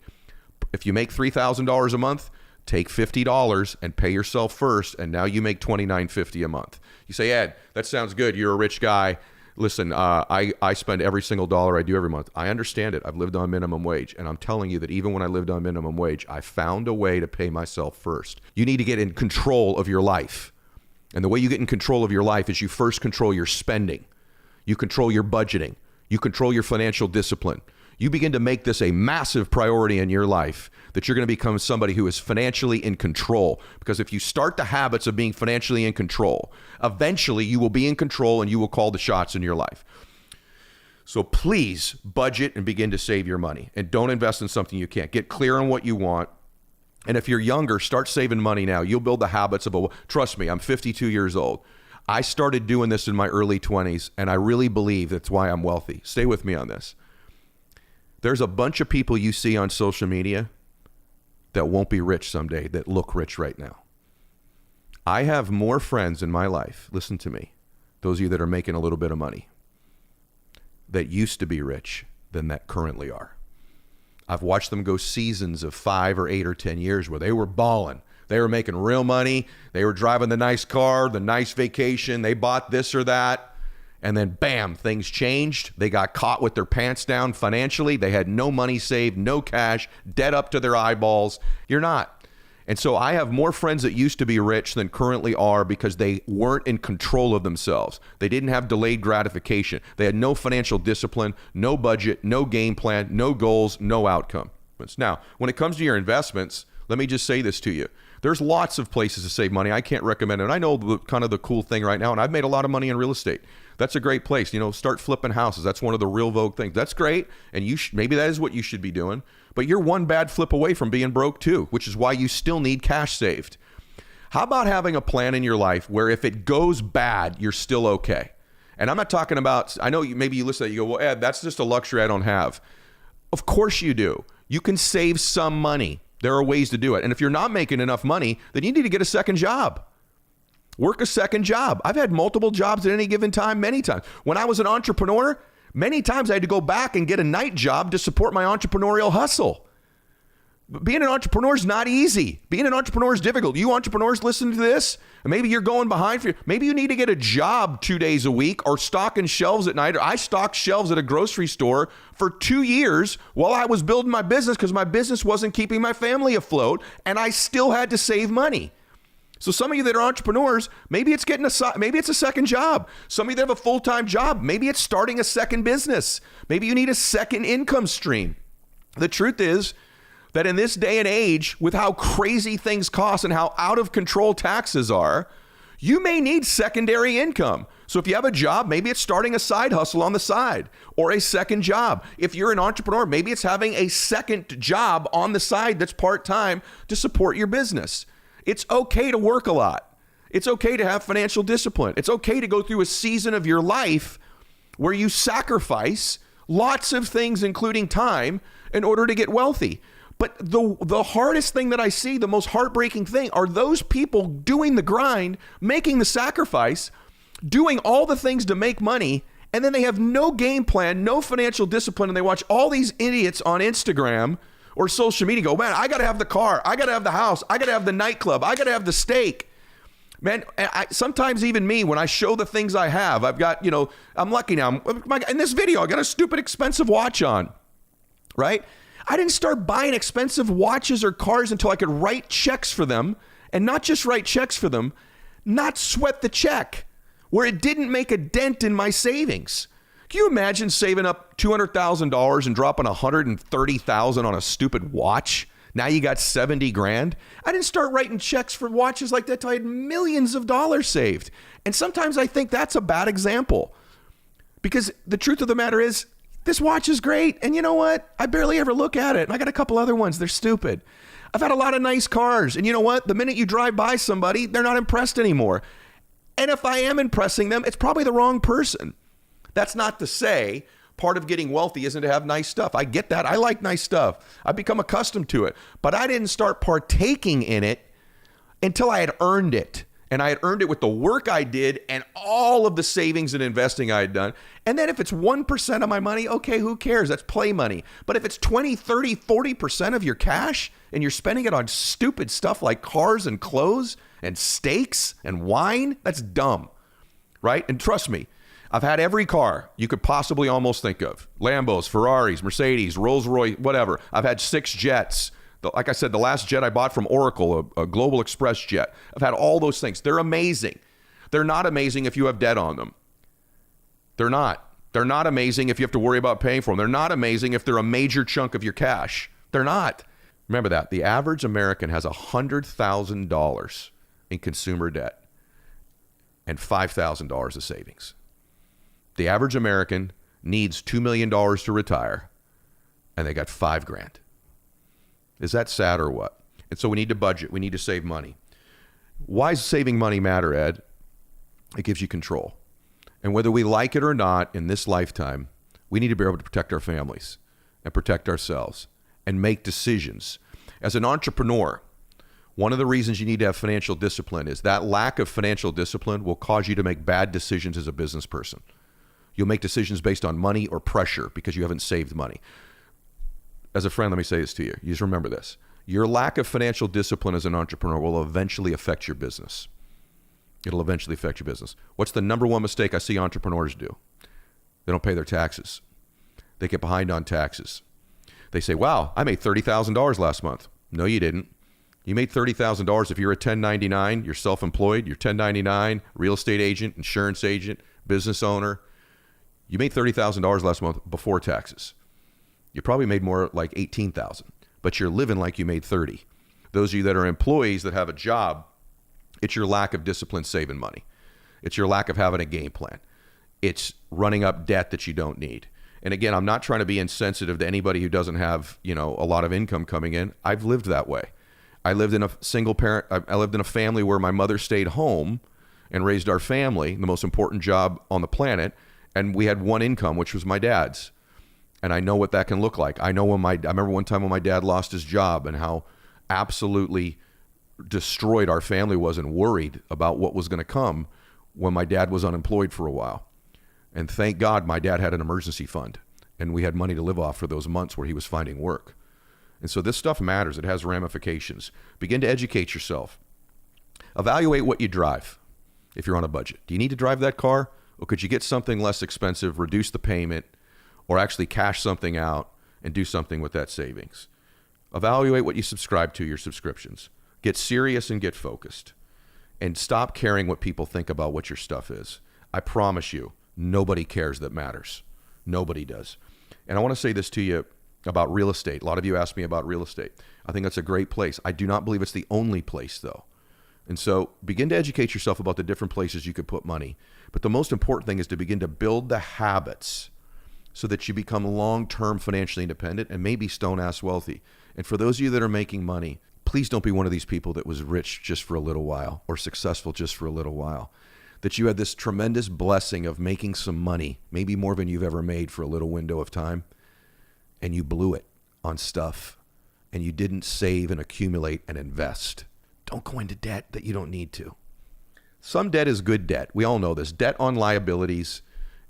If you make $3,000 a month, take $50 and pay yourself first, and now you make $29.50 a month. You say, Ed, that sounds good. You're a rich guy. Listen, I spend every single dollar I do every month. I understand it. I've lived on minimum wage, and I'm telling you that even when I lived on minimum wage, I found a way to pay myself first. You need to get in control of your life, and the way you get in control of your life is you first control your spending. You control your budgeting. You control your financial discipline. You begin to make this a massive priority in your life, that you're going to become somebody who is financially in control. Because if you start the habits of being financially in control, eventually you will be in control and you will call the shots in your life. So please budget and begin to save your money, and don't invest in something you can't. Get clear on what you want. And if you're younger, start saving money now. You'll build the habits of trust me, I'm 52 years old. I started doing this in my early 20s, and I really believe that's why I'm wealthy. Stay with me on this. There's a bunch of people you see on social media that won't be rich someday, that look rich right now. I have more friends in my life, listen to me, those of you that are making a little bit of money, that used to be rich than that currently are. I've watched them go seasons of 5 or 8 or 10 years where they were balling. They were making real money. They were driving the nice car, the nice vacation. They bought this or that. And then bam, things changed. They got caught with their pants down financially. They had no money saved, no cash, debt up to their eyeballs. You're not. And so I have more friends that used to be rich than currently are because they weren't in control of themselves. They didn't have delayed gratification. They had no financial discipline, no budget, no game plan, no goals, no outcome. Now, when it comes to your investments, let me just say this to you. There's lots of places to save money. I can't recommend it. I know kind of the cool thing right now, and I've made a lot of money in real estate. That's a great place. Start flipping houses. That's one of the real vogue things. That's great, and maybe that is what you should be doing. But you're one bad flip away from being broke too, which is why you still need cash saved. How about having a plan in your life where if it goes bad, you're still okay? And I'm not talking about, I know maybe you listen to that, you go, well, Ed, that's just a luxury I don't have. Of course you do. You can save some money. There are ways to do it. And if you're not making enough money, then you need to get a second job. Work a second job. I've had multiple jobs at any given time, many times. When I was an entrepreneur, many times I had to go back and get a night job to support my entrepreneurial hustle. But being an entrepreneur is not easy. Being an entrepreneur is difficult. You entrepreneurs listen to this, and maybe you're going behind. Maybe you need to get a job 2 days a week or stocking shelves at night. I stocked shelves at a grocery store for 2 years while I was building my business because my business wasn't keeping my family afloat, and I still had to save money. So some of you that are entrepreneurs, maybe it's maybe it's a second job. Some of you that have a full-time job, maybe it's starting a second business. Maybe you need a second income stream. The truth is that in this day and age, with how crazy things cost and how out of control taxes are, you may need secondary income. So if you have a job, maybe it's starting a side hustle on the side or a second job. If you're an entrepreneur, maybe it's having a second job on the side that's part-time to support your business. It's okay to work a lot. It's okay to have financial discipline. It's okay to go through a season of your life where you sacrifice lots of things, including time, in order to get wealthy. But the hardest thing that I see, the most heartbreaking thing, are those people doing the grind, making the sacrifice, doing all the things to make money, and then they have no game plan, no financial discipline, and they watch all these idiots on Instagram or social media go, man, I got to have the car, I got to have the house, I got to have the nightclub, I got to have the steak. Man, sometimes even me, when I show the things I have, I've got, I'm lucky now. In this video, I got a stupid expensive watch on, right? I didn't start buying expensive watches or cars until I could write checks for them, and not just write checks for them, not sweat the check, where it didn't make a dent in my savings. Can you imagine saving up $200,000 and dropping $130,000 on a stupid watch? Now you got 70 grand. I didn't start writing checks for watches like that till I had millions of dollars saved. And sometimes I think that's a bad example, because the truth of the matter is, this watch is great. And you know what? I barely ever look at it. And I got a couple other ones. They're stupid. I've had a lot of nice cars. And you know what? The minute you drive by somebody, they're not impressed anymore. And if I am impressing them, it's probably the wrong person. That's not to say part of getting wealthy isn't to have nice stuff. I get that. I like nice stuff. I've become accustomed to it. But I didn't start partaking in it until I had earned it. And I had earned it with the work I did and all of the savings and investing I had done. And then if it's 1% of my money, okay, who cares? That's play money. But if it's 20, 30, 40% of your cash and you're spending it on stupid stuff like cars and clothes and steaks and wine, that's dumb, right? And trust me, I've had every car you could possibly almost think of. Lambos, Ferraris, Mercedes, Rolls-Royce, whatever. I've had 6 jets. Like I said, the last jet I bought from Oracle, a Global Express jet. I've had all those things. They're amazing. They're not amazing if you have debt on them. They're not. They're not amazing if you have to worry about paying for them. They're not amazing if they're a major chunk of your cash. They're not. Remember that. The average American has $100,000 in consumer debt and $5,000 of savings. The average American needs $2 million to retire, and they got $5 grand. Is that sad or what? And so we need to budget. We need to save money. Why does saving money matter, Ed? It gives you control. And whether we like it or not in this lifetime, we need to be able to protect our families and protect ourselves and make decisions. As an entrepreneur, one of the reasons you need to have financial discipline is that lack of financial discipline will cause you to make bad decisions as a business person. You'll make decisions based on money or pressure because you haven't saved money. As a friend, let me say this to you. You just remember this. Your lack of financial discipline as an entrepreneur will eventually affect your business. It'll eventually affect your business. What's the number one mistake I see entrepreneurs do? They don't pay their taxes. They get behind on taxes. They say, wow, I made $30,000 last month. No, you didn't. You made $30,000 if you're a 1099, you're self-employed, you're 1099, real estate agent, insurance agent, business owner. You made $30,000 last month before taxes. You probably made more like $18,000, but you're living like you made 30. Those of you that are employees that have a job, it's your lack of discipline saving money. It's your lack of having a game plan. It's running up debt that you don't need. And again, I'm not trying to be insensitive to anybody who doesn't have, a lot of income coming in. I've lived that way. I lived in a single parent. I lived in a family where my mother stayed home and raised our family, the most important job on the planet. And we had one income, which was my dad's. And I know what that can look like. I remember one time when my dad lost his job and how absolutely destroyed our family was and worried about what was going to come when my dad was unemployed for a while. And thank God my dad had an emergency fund and we had money to live off for those months where he was finding work. And so this stuff matters. It has ramifications. Begin to educate yourself. Evaluate what you drive if you're on a budget. Do you need to drive that car? Or could you get something less expensive, reduce the payment, or actually cash something out and do something with that savings? Evaluate what you subscribe to, your subscriptions. Get serious and get focused. And stop caring what people think about what your stuff is. I promise you, nobody cares that matters. Nobody does. And I want to say this to you about real estate. A lot of you ask me about real estate. I think that's a great place. I do not believe it's the only place, though. And so begin to educate yourself about the different places you could put money. But the most important thing is to begin to build the habits so that you become long-term financially independent and maybe stone-ass wealthy. And for those of you that are making money, please don't be one of these people that was rich just for a little while or successful just for a little while. That you had this tremendous blessing of making some money, maybe more than you've ever made for a little window of time, and you blew it on stuff, and you didn't save and accumulate and invest. Don't go into debt that you don't need to. Some debt is good debt. We all know this. Debt on liabilities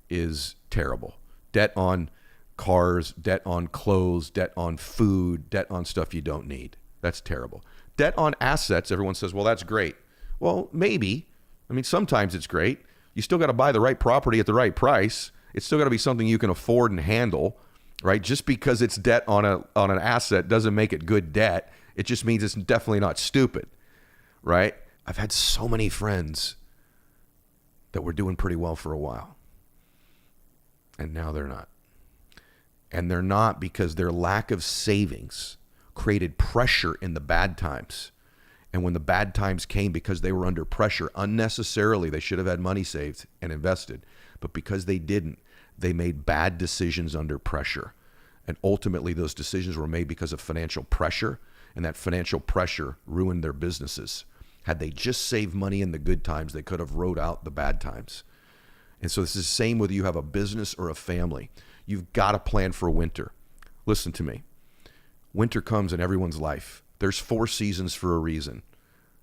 is terrible. Debt on cars, debt on clothes, debt on food, debt on stuff you don't need. That's terrible. Debt on assets, everyone says, well, that's great. Well, maybe. I mean, sometimes it's great. You still got to buy the right property at the right price. It's still got to be something you can afford and handle, right? Just because it's debt on an asset doesn't make it good debt. It just means it's definitely not stupid, right? I've had so many friends that were doing pretty well for a while, and now they're not. And they're not because their lack of savings created pressure in the bad times. And when the bad times came, because they were under pressure unnecessarily, they should have had money saved and invested. But because they didn't, they made bad decisions under pressure. And ultimately, those decisions were made because of financial pressure. And that financial pressure ruined their businesses. Had they just saved money in the good times, they could have rode out the bad times. And so this is the same whether you have a business or a family. You've got to plan for winter. Listen to me. Winter comes in everyone's life. There's 4 seasons for a reason.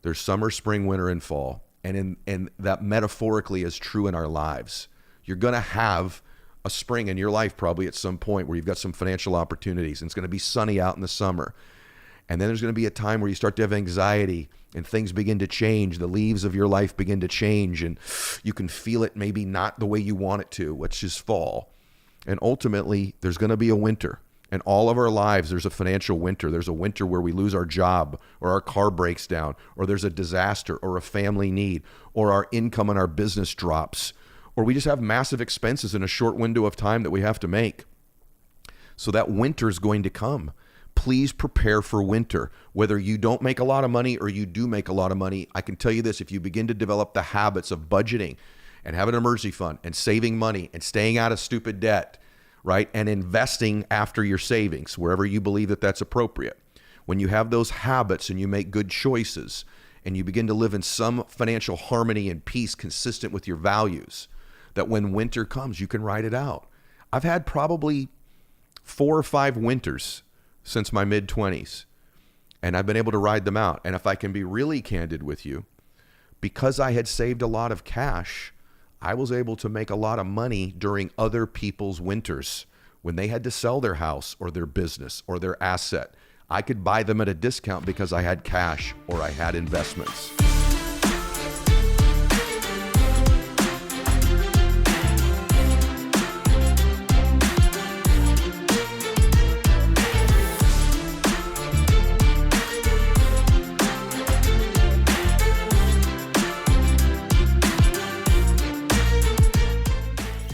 There's summer, spring, winter, and fall. And that metaphorically is true in our lives. You're going to have a spring in your life probably at some point where you've got some financial opportunities and it's going to be sunny out in the summer. And then there's going to be a time where you start to have anxiety and things begin to change. The leaves of your life begin to change and you can feel it maybe not the way you want it to, which is fall. And ultimately, there's going to be a winter. In all of our lives, there's a financial winter. There's a winter where we lose our job or our car breaks down or there's a disaster or a family need or our income in our business drops or we just have massive expenses in a short window of time that we have to make. So that winter is going to come. Please prepare for winter. Whether you don't make a lot of money or you do make a lot of money, I can tell you this, if you begin to develop the habits of budgeting and have an emergency fund and saving money and staying out of stupid debt, right? And investing after your savings, wherever you believe that that's appropriate. when you have those habits and you make good choices and you begin to live in some financial harmony and peace consistent with your values, that when winter comes, you can ride it out. I've had probably 4 or 5 winters since my mid-20s, and I've been able to ride them out. And if I can be really candid with you, because I had saved a lot of cash, I was able to make a lot of money during other people's winters when they had to sell their house or their business or their asset. I could buy them at a discount because I had cash or I had investments.